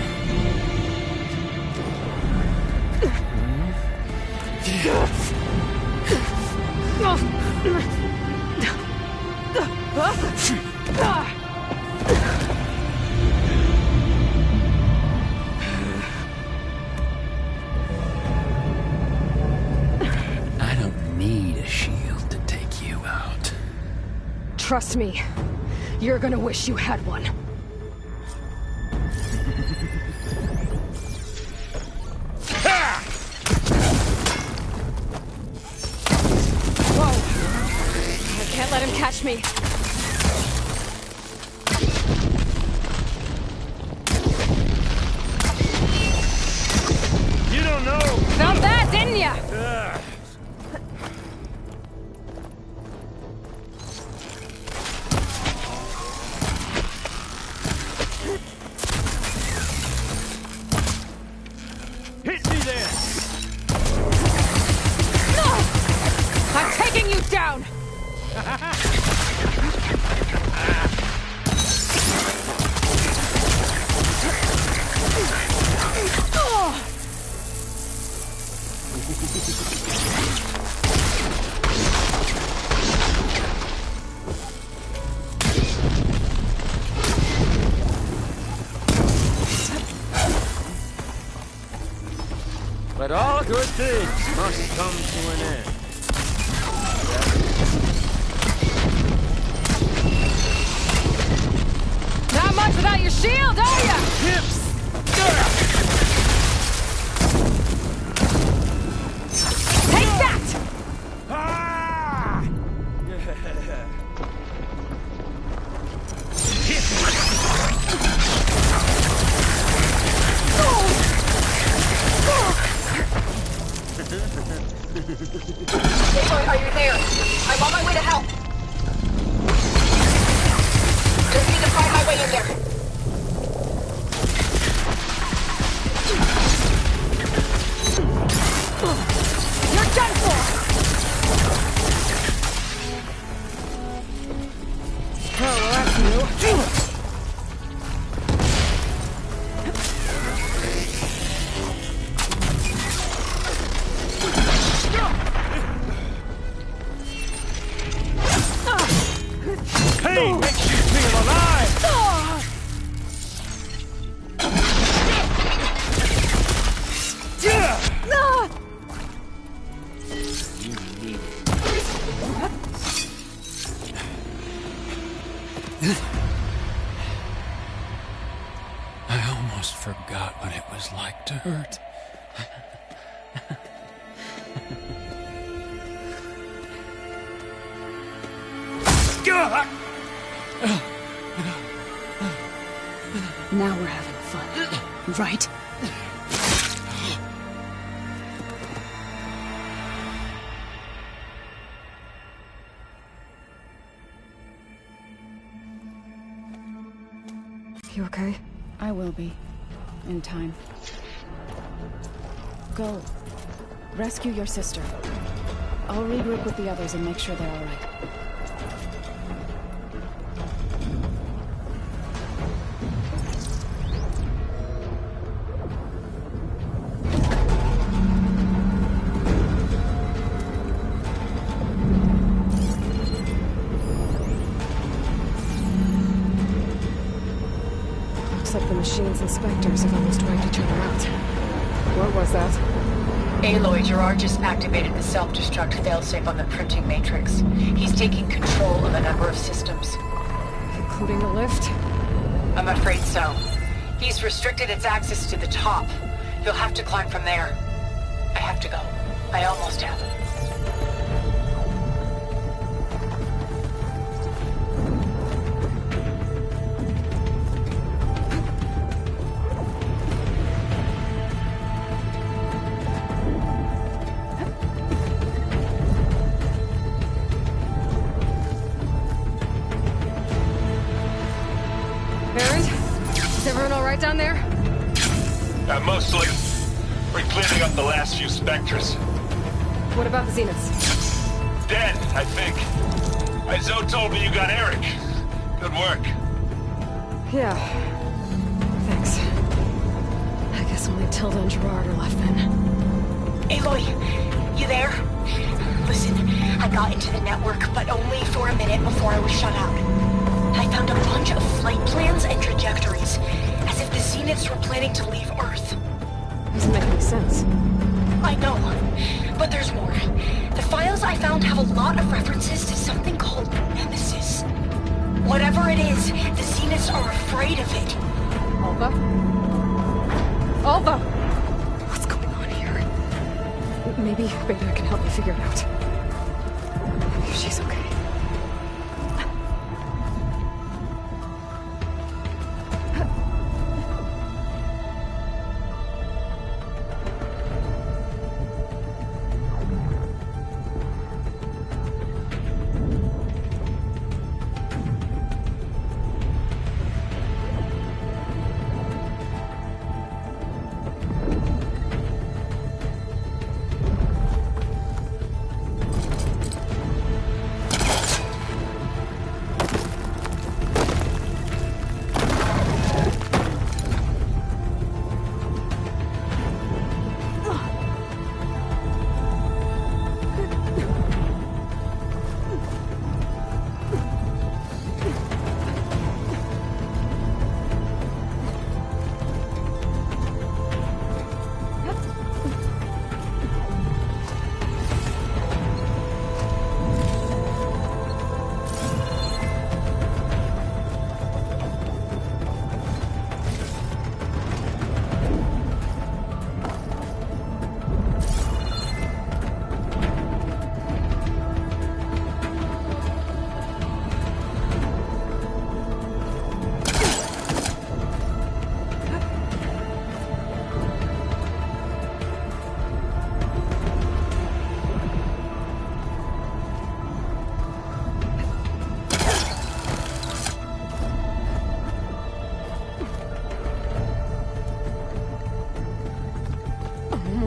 I don't need a shield to take you out.
Trust me, you're gonna wish you had one. Whoa! I can't let him catch me.
You don't know!
Felt that, didn't ya?
Hit me there!
I'm taking you down!
But all good things must come to an end.
Not much without your shield, are ya? Take that!
Aloy, are you there? I'm on my way to help. Just need to find my way in there.
You're done for! Oh, well, that's new.
Pain makes you feel alive!
I almost forgot what it was like to hurt.
Now we're having fun, right?
You okay?
I will be. In time. Go. Rescue your sister. I'll regroup with the others and make sure they're all right.
Looks like the machine's inspectors have almost wiped each other out. What was that?
Aloy, Gerard just activated the self-destruct failsafe on the printing matrix. He's taking control of a number of systems.
Including the lift?
I'm afraid so. He's restricted its access to the top. You'll have to climb from there. I have to go. I almost have.
Down there?
Mostly. We're cleaning up the last few specters.
What about the Zeniths?
Dead, I think. Izo told me you got Eric. Good work.
Yeah. Thanks. I guess only Tilda and Gerard are left then.
Aloy, you there? Listen, I got into the network, but only for a minute before I was shut out. I found a bunch of flight plans and trajectories. As if the Zeniths were planning to leave Earth.
Doesn't make any sense.
I know, but there's more. The files I found have a lot of references to something called Nemesis. Whatever it is, the Zeniths are afraid of it.
Alva? Alva! What's going on here? Maybe Beta can help me figure it out. If she's okay.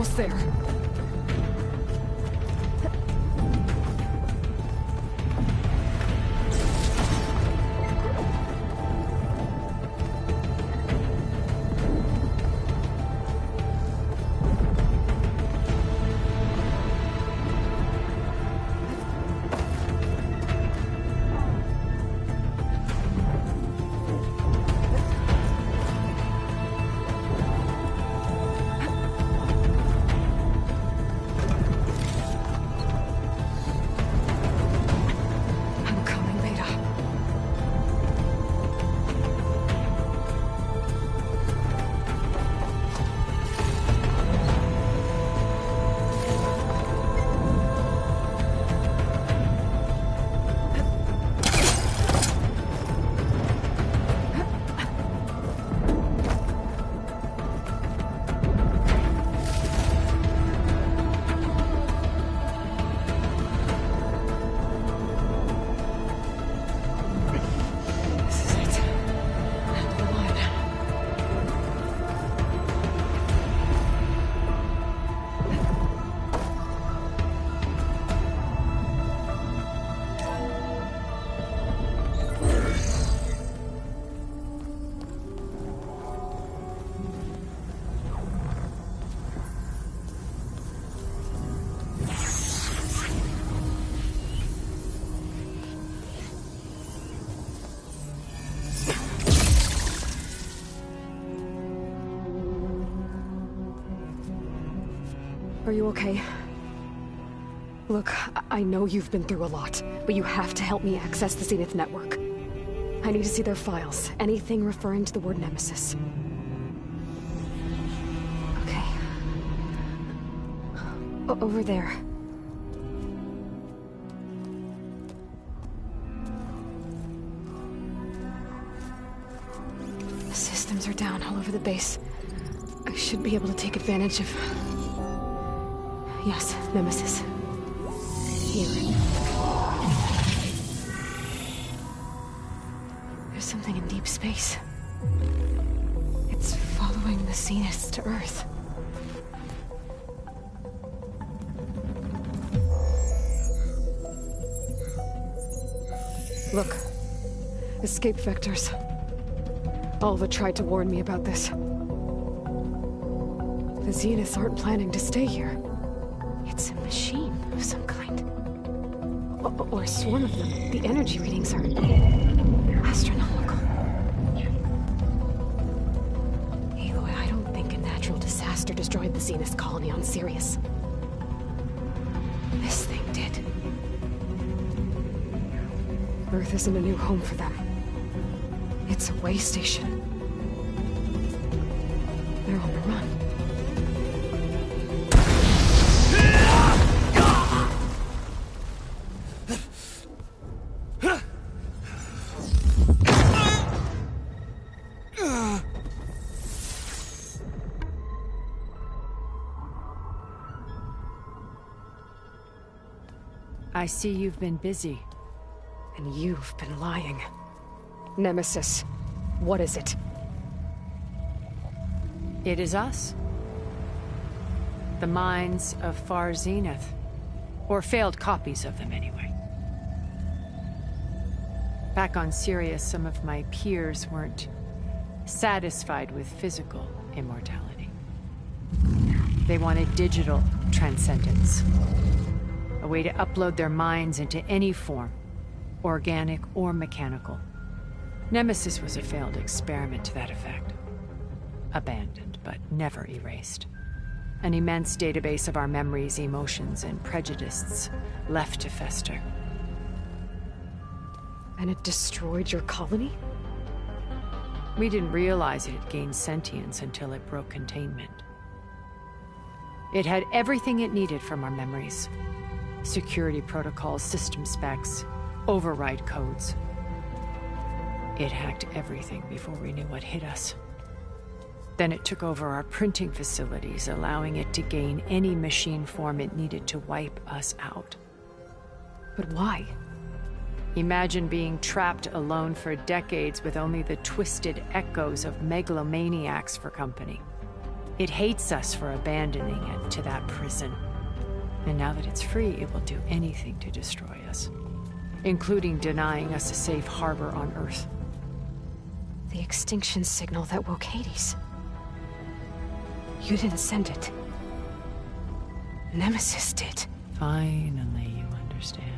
almost there. Are you okay? Look, I know you've been through a lot, but you have to help me access the Zenith network. I need to see their files, anything referring to the word Nemesis. Okay. Over there. The systems are down all over the base. I should be able to take advantage of... Yes, Nemesis. Here. There's something in deep space. It's following the Zeniths to Earth. Look. Escape vectors. Alva tried to warn me about this. The Zeniths aren't planning to stay here. It's a machine of some kind. Or a swarm of them. The energy readings are... astronomical. Aloy, I don't think a natural disaster destroyed the Zenith colony on Sirius. This thing did. Earth isn't a new home for them. It's a way station. They're on the run.
I see you've been busy.
And you've been lying. Nemesis, what is it?
It is us. The minds of Far Zenith. Or failed copies of them, anyway. Back on Sirius, some of my peers weren't satisfied with physical immortality. They wanted digital transcendence. A way to upload their minds into any form, organic or mechanical. Nemesis was a failed experiment to that effect. Abandoned, but never erased. An immense database of our memories, emotions, and prejudices left to fester.
And it destroyed your colony?
We didn't realize it had gained sentience until it broke containment. It had everything it needed from our memories. Security protocols, system specs, override codes. It hacked everything before we knew what hit us. Then it took over our printing facilities, allowing it to gain any machine form it needed to wipe us out.
But why?
Imagine being trapped alone for decades with only the twisted echoes of megalomaniacs for company. It hates us for abandoning it to that prison. And now that it's free, it will do anything to destroy us, including denying us a safe harbor on Earth.
The extinction signal that woke Hades. You didn't send it. Nemesis did.
Finally, you understand.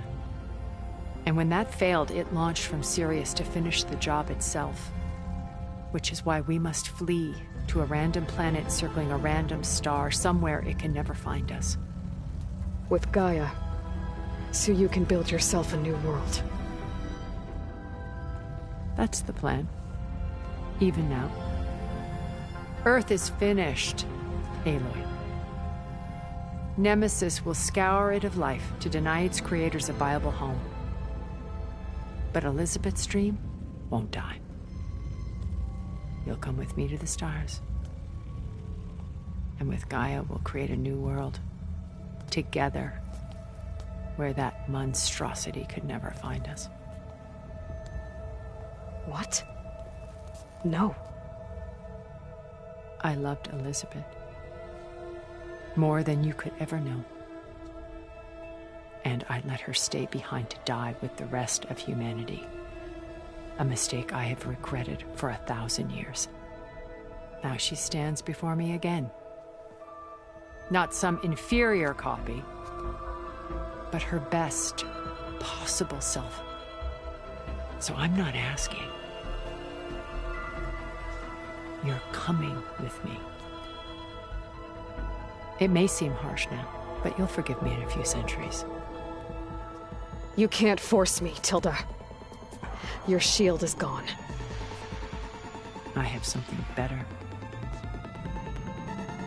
And when that failed, it launched from Sirius to finish the job itself. Which is why we must flee to a random planet circling a random star, somewhere it can never find us.
With Gaia, so you can build yourself a new world.
That's the plan. Even now. Earth is finished, Aloy. Nemesis will scour it of life to deny its creators a viable home. But Elizabeth's dream won't die. You'll come with me to the stars. And with Gaia, we'll create a new world. Together. Where that monstrosity could never find us.
What? No.
I loved Elizabeth. More than you could ever know. And I let her stay behind to die with the rest of humanity. A mistake I have regretted for 1,000 years. Now she stands before me again. Not some inferior copy, but her best possible self. So I'm not asking. You're coming with me. It may seem harsh now, but you'll forgive me in a few centuries.
You can't force me, Tilda. Your shield is gone.
I have something better.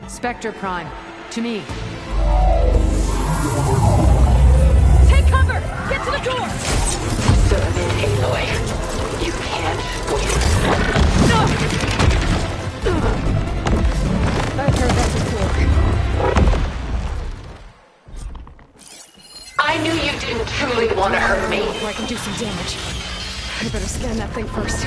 Spectre Prime, to me.
Take cover! Get to the door! Submit, Aloy. You can't win.
I've heard that before.
I knew you didn't truly want to hurt me.
I can do some damage. I better scan that thing first.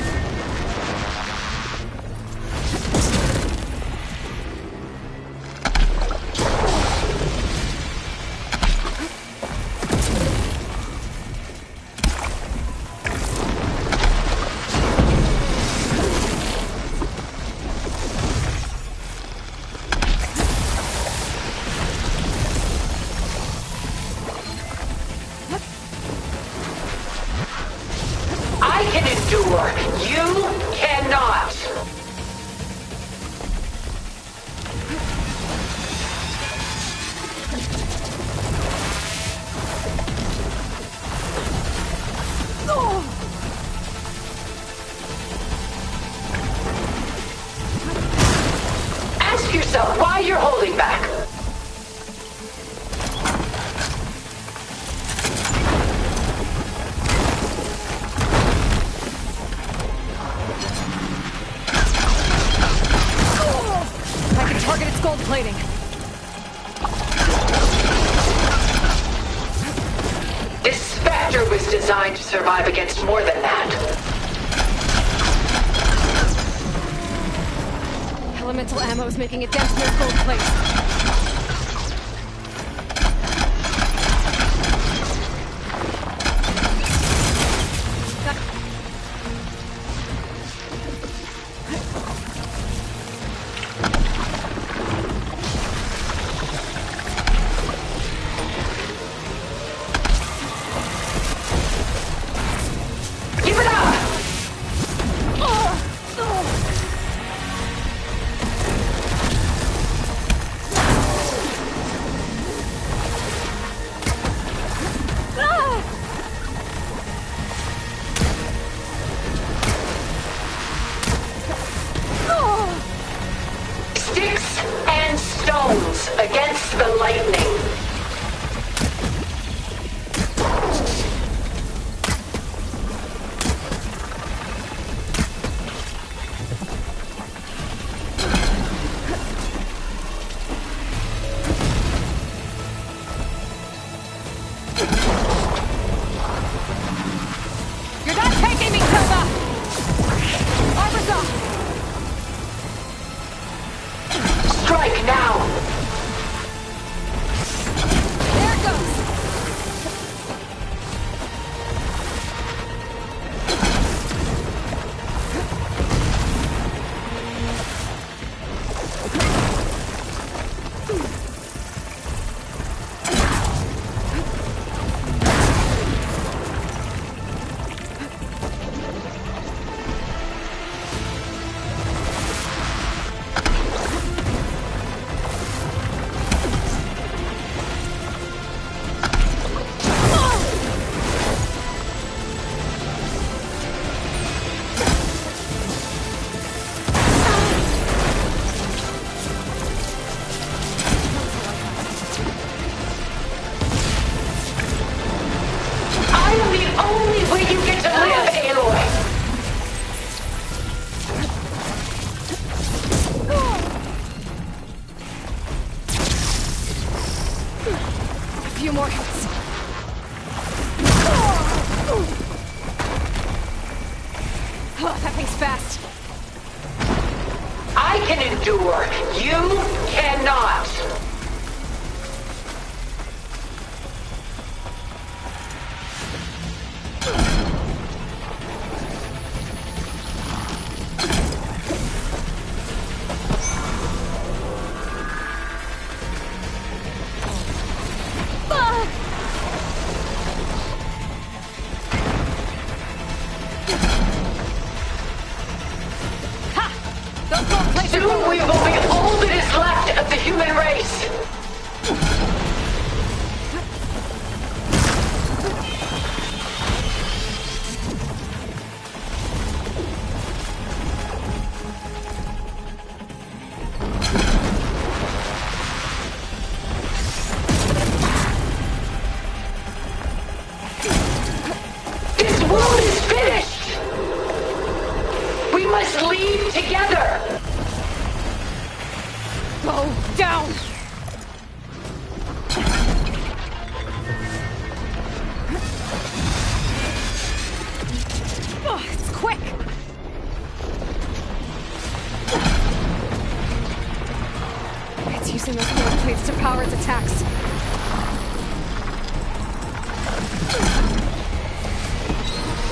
Designed to survive against more than that.
Elemental ammo is making it dance near gold plate.
Against the lightning.
You're not taking me, Tilda! Armor's off!
few more hits. Oh, that thing's fast.
I can endure. You cannot. Soon we will be all that is left of the human race. This world is finished. We must leave together.
Go down! Oh, it's quick! It's using those force plates to power its attacks.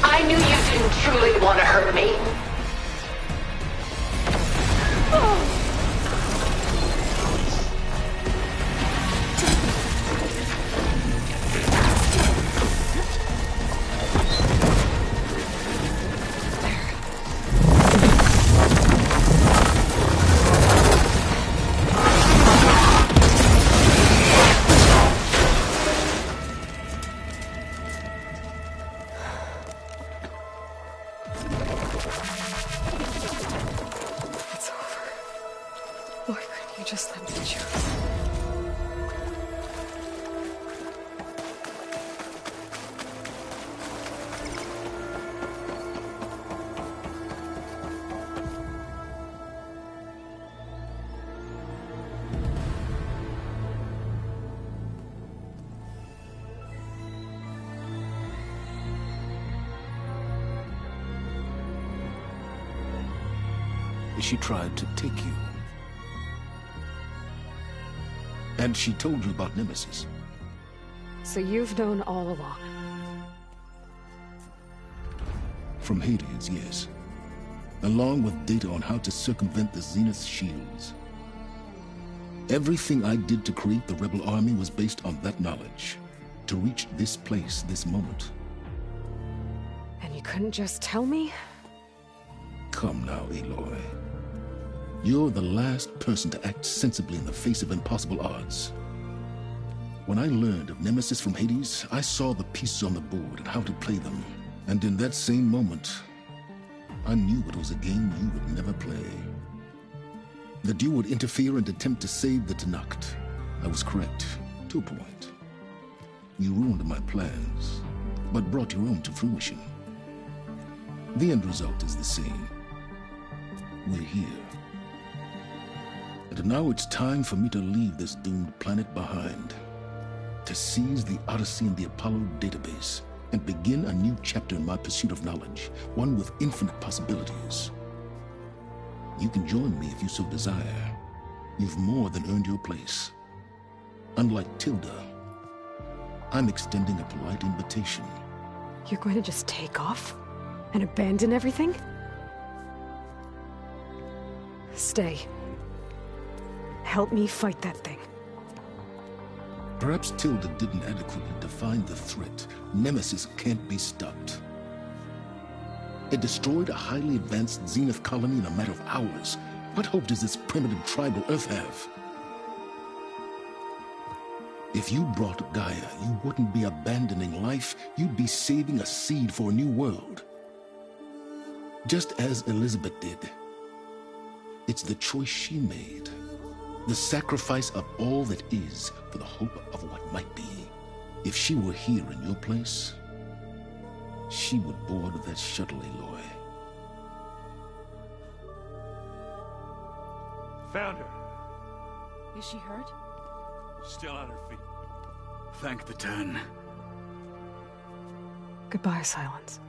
I knew you didn't truly want to hurt me.
It's over. Why couldn't you just let me choose?
She tried to take you. And she told you about Nemesis.
So you've known all along.
From Hades, yes. Along with data on how to circumvent the Zenith shields. Everything I did to create the Rebel Army was based on that knowledge. To reach this place, this moment.
And you couldn't just tell me?
Come now, Aloy. You're the last person to act sensibly in the face of impossible odds. When I learned of Nemesis from Hades, I saw the pieces on the board and how to play them. And in that same moment, I knew it was a game you would never play. That you would interfere and attempt to save the Tenakth. I was correct, to a point. You ruined my plans, but brought your own to fruition. The end result is the same. We're here. And now it's time for me to leave this doomed planet behind. To seize the Odyssey and the Apollo database, and begin a new chapter in my pursuit of knowledge, one with infinite possibilities. You can join me if you so desire. You've more than earned your place. Unlike Tilda, I'm extending a polite invitation.
You're going to just take off? And abandon everything? Stay. Help me fight that thing.
Perhaps Tilda didn't adequately define the threat. Nemesis can't be stopped. It destroyed a highly advanced Zenith colony in a matter of hours. What hope does this primitive tribal Earth have? If you brought Gaia, you wouldn't be abandoning life, you'd be saving a seed for a new world. Just as Elizabeth did. It's the choice she made. The sacrifice of all that is for the hope of what might be. If she were here in your place, she would board that shuttle, Aloy.
Found her.
Is she hurt?
Still on her feet.
Thank the 10.
Goodbye, Silence.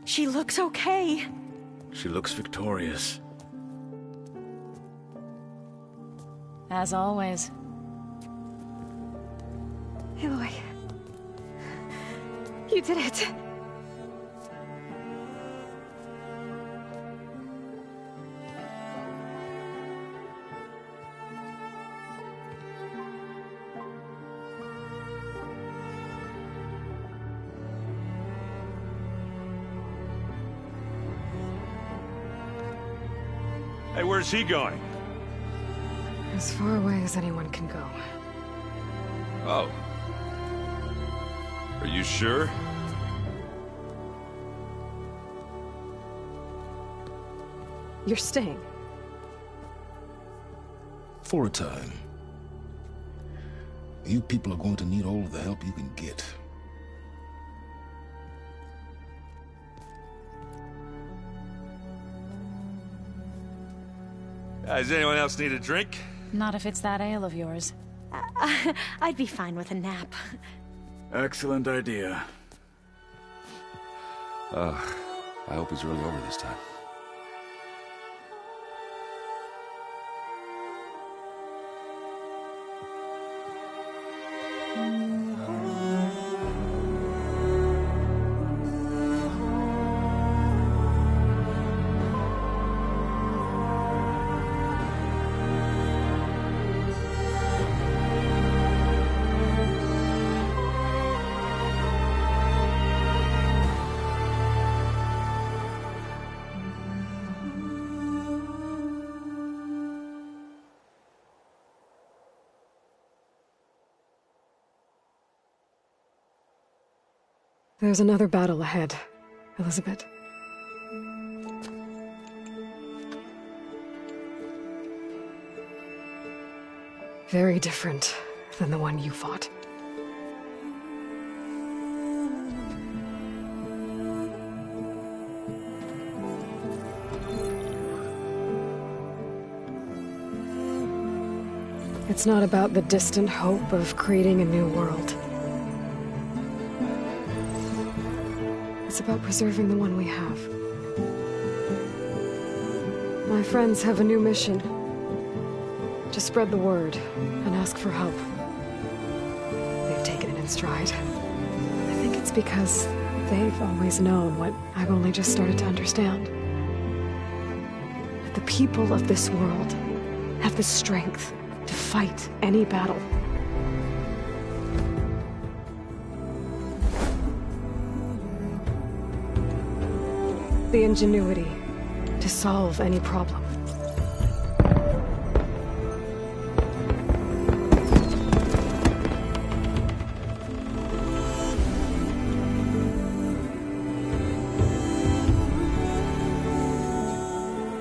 She looks okay.
She looks victorious.
As always.
Aloy. You did it.
Hey, where's he going?
As far away as anyone can go.
Oh. Are you sure?
You're staying.
For a time. You people are going to need all of the help you can get.
Does anyone else need a drink?
Not if it's that ale of yours.
I'd be fine with a nap.
Excellent idea.
I hope it's really over this time.
There's another battle ahead, Elizabeth. Very different than the one you fought. It's not about the distant hope of creating a new world. It's about preserving the one we have. My friends have a new mission. To spread the word and ask for help. They've taken it in stride. I think it's because they've always known what I've only just started to understand. That the people of this world have the strength to fight any battle. The ingenuity to solve any problem.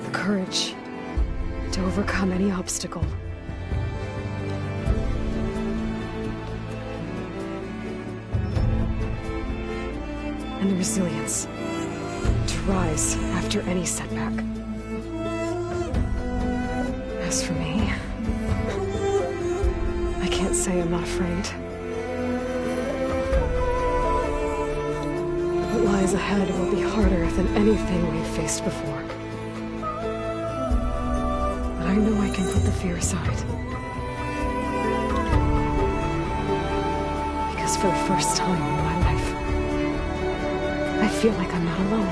The courage to overcome any obstacle. And the resilience to rise after any setback. As for me, I can't say I'm not afraid. What lies ahead will be harder than anything we've faced before. But I know I can put the fear aside. Because for the first time in my life, I feel like I'm not alone.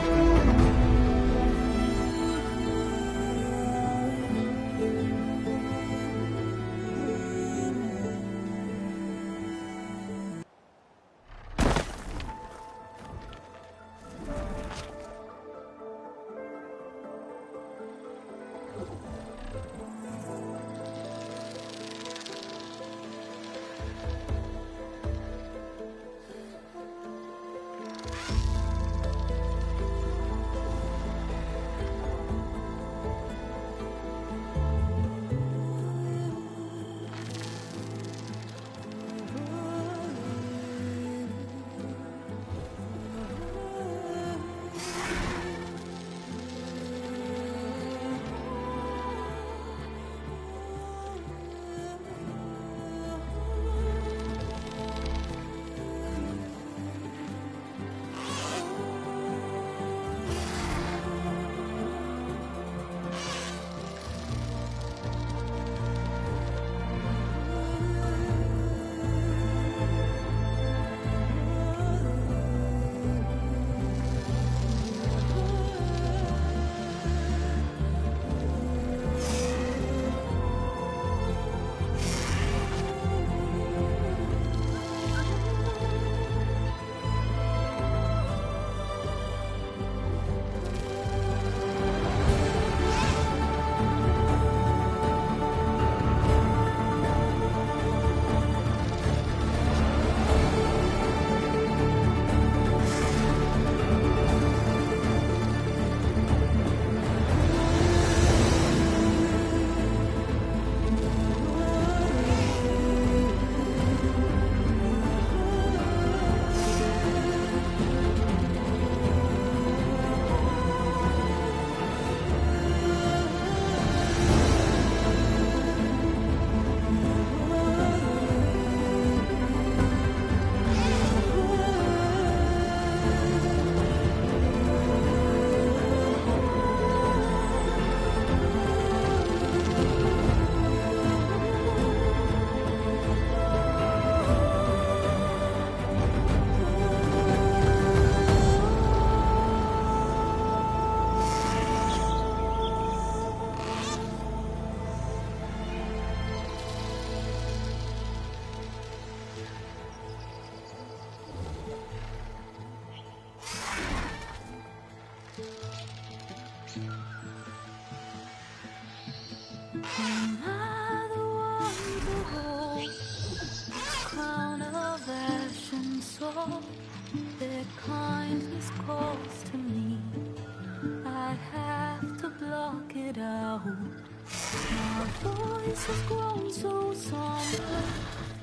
nights have grown so somber.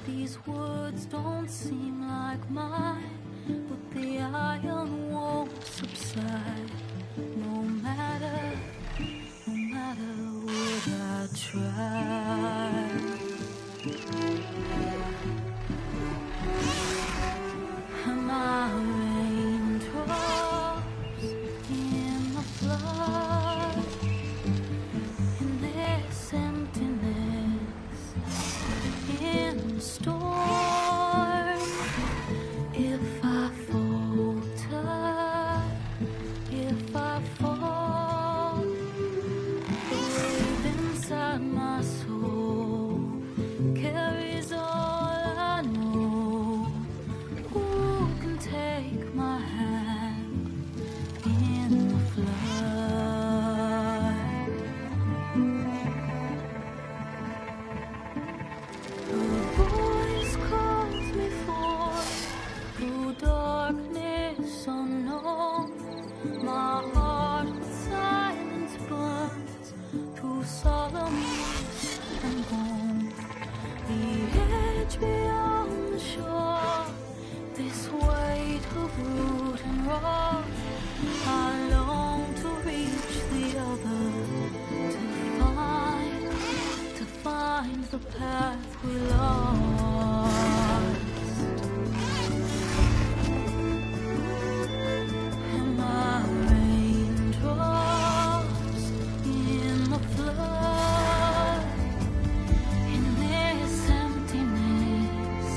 These words don't seem like mine, but the iron won't subside. No matter what I try. And my raindrops in the flood, in this emptiness, in the storm. If I falter, if I fall, the wave inside my soul carries all I know. Who can take my hand in the flood? A voice calls me forth through darkness unknown. My heart with silence burns through solemnness and bone. The edge beyond the shore, this weight of root and rock. I long to reach the other, to find the path we lost. And my raindrops in the flood, in this emptiness,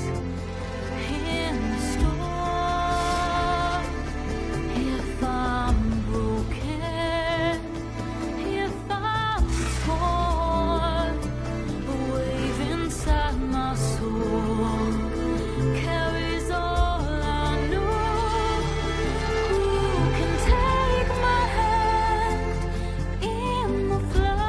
in the storm. If I'm broken, if I'm torn, the wave inside my soul carries all I know. Who can take my hand in the flood?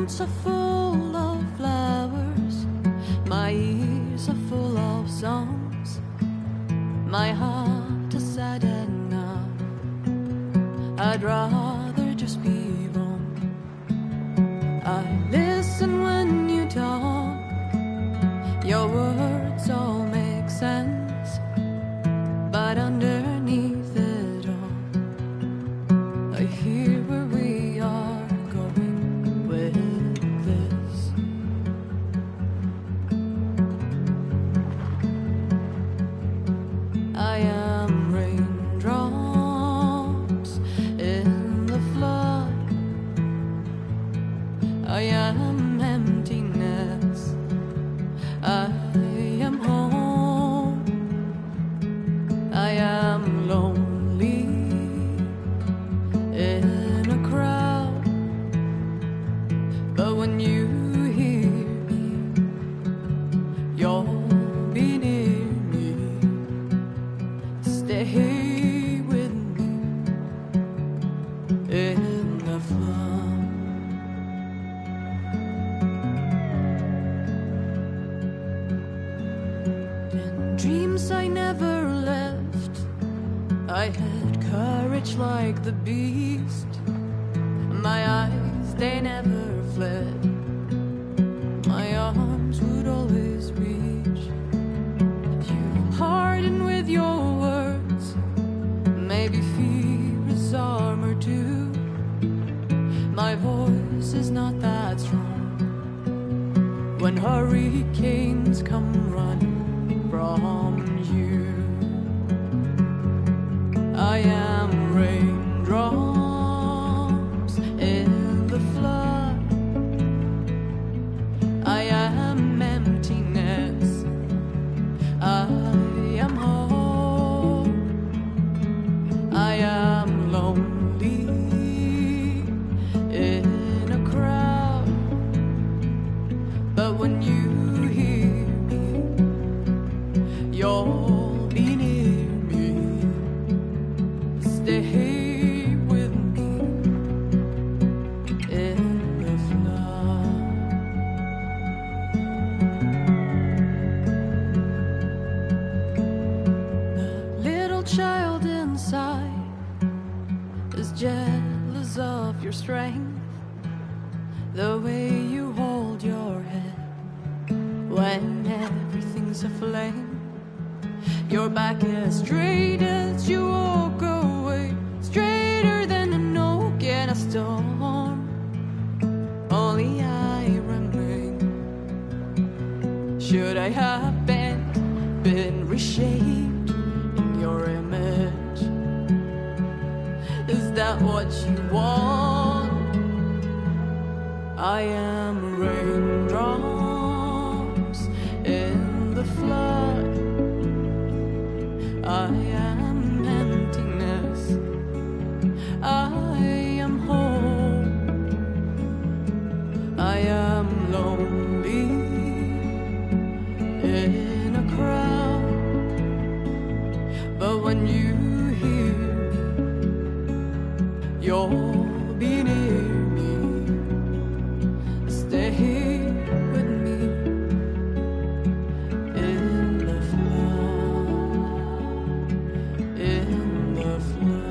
hands are full of flowers, my ears are full of songs, my heart is sad enough. I'd rather just be wrong. I listen when you talk, your words all make sense, but underneath it all, I hear where we are going with this. I am raindrops in the flood, I am emptiness, I am home, I am lonely in a crowd, but when you hear me, you'll be near me. Stay with me in the flood. In dreams I never left, I had courage like the beast. My eyes, they never fled, my arms would always reach. You harden with your words, maybe fear is armor too. My voice is not that strong when hurricanes come running from you. I am raindrops in the flood, I am emptiness, I am home, I am lonely in a crowd, but when you hear me, you'll be near me. Stay with me in the flood. The little child inside is jealous of your strength, the way you hold your head when everything's aflame. Your back as straight as you walk away, straighter than an oak in a storm. Only I remain. Should I have been reshaped in your image? Is that what you want? I am raindrops in the flood, I am emptiness, I am home, I am lonely in a crowd, but when you hear me, you'll be near me. Stay with me in the flood, in the flood.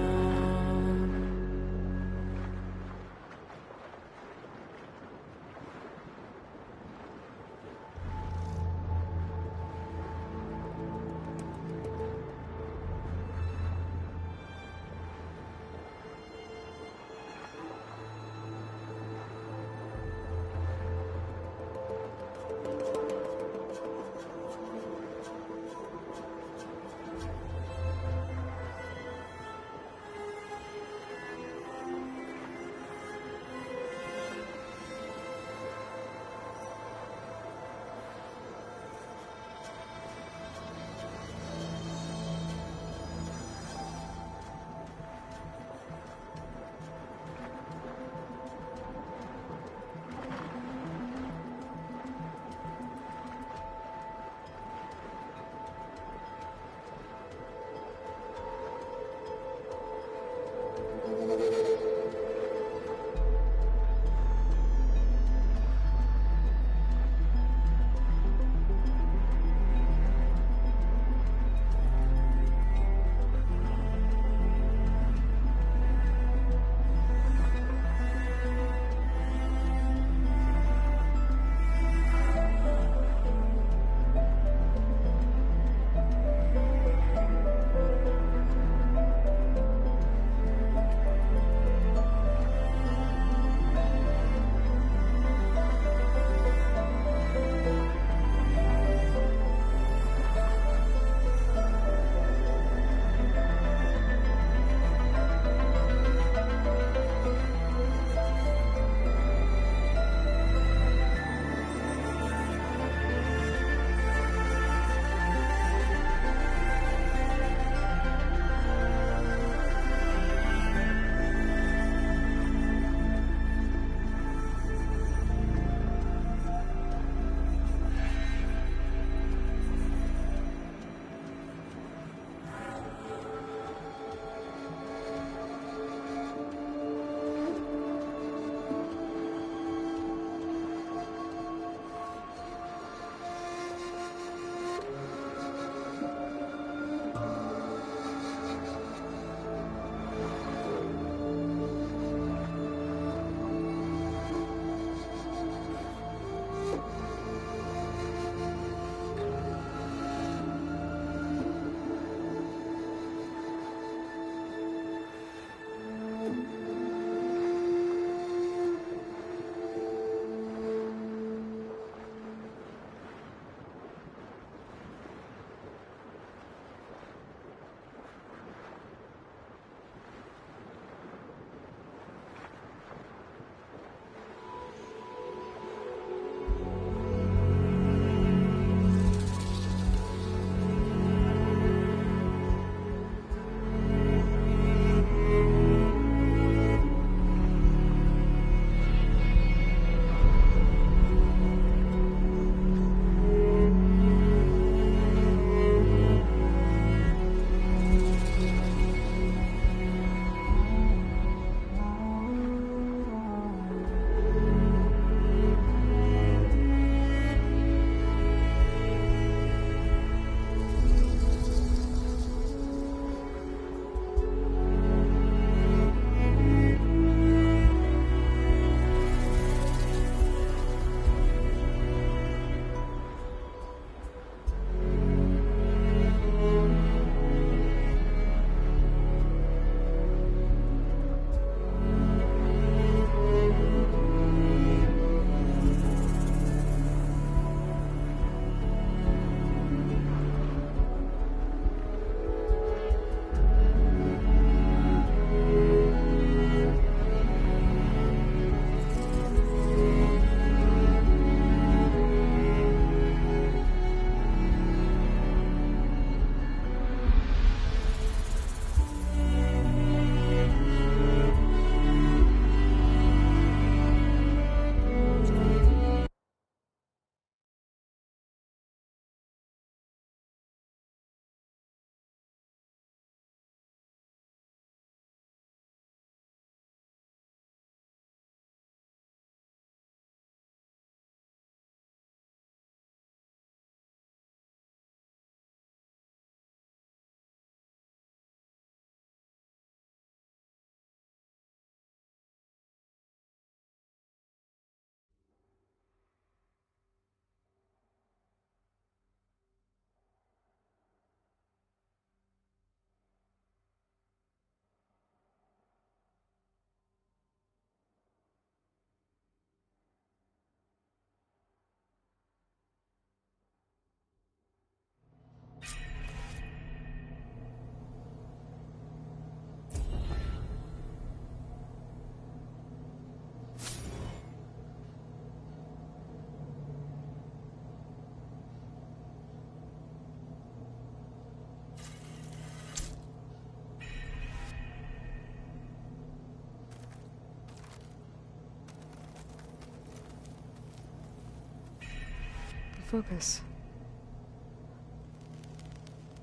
focus.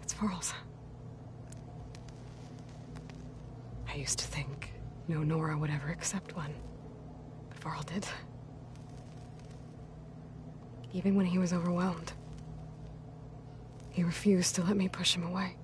It's Varl's. I used to think no Nora would ever accept one, but Varl did. Even when he was overwhelmed, he refused to let me push him away.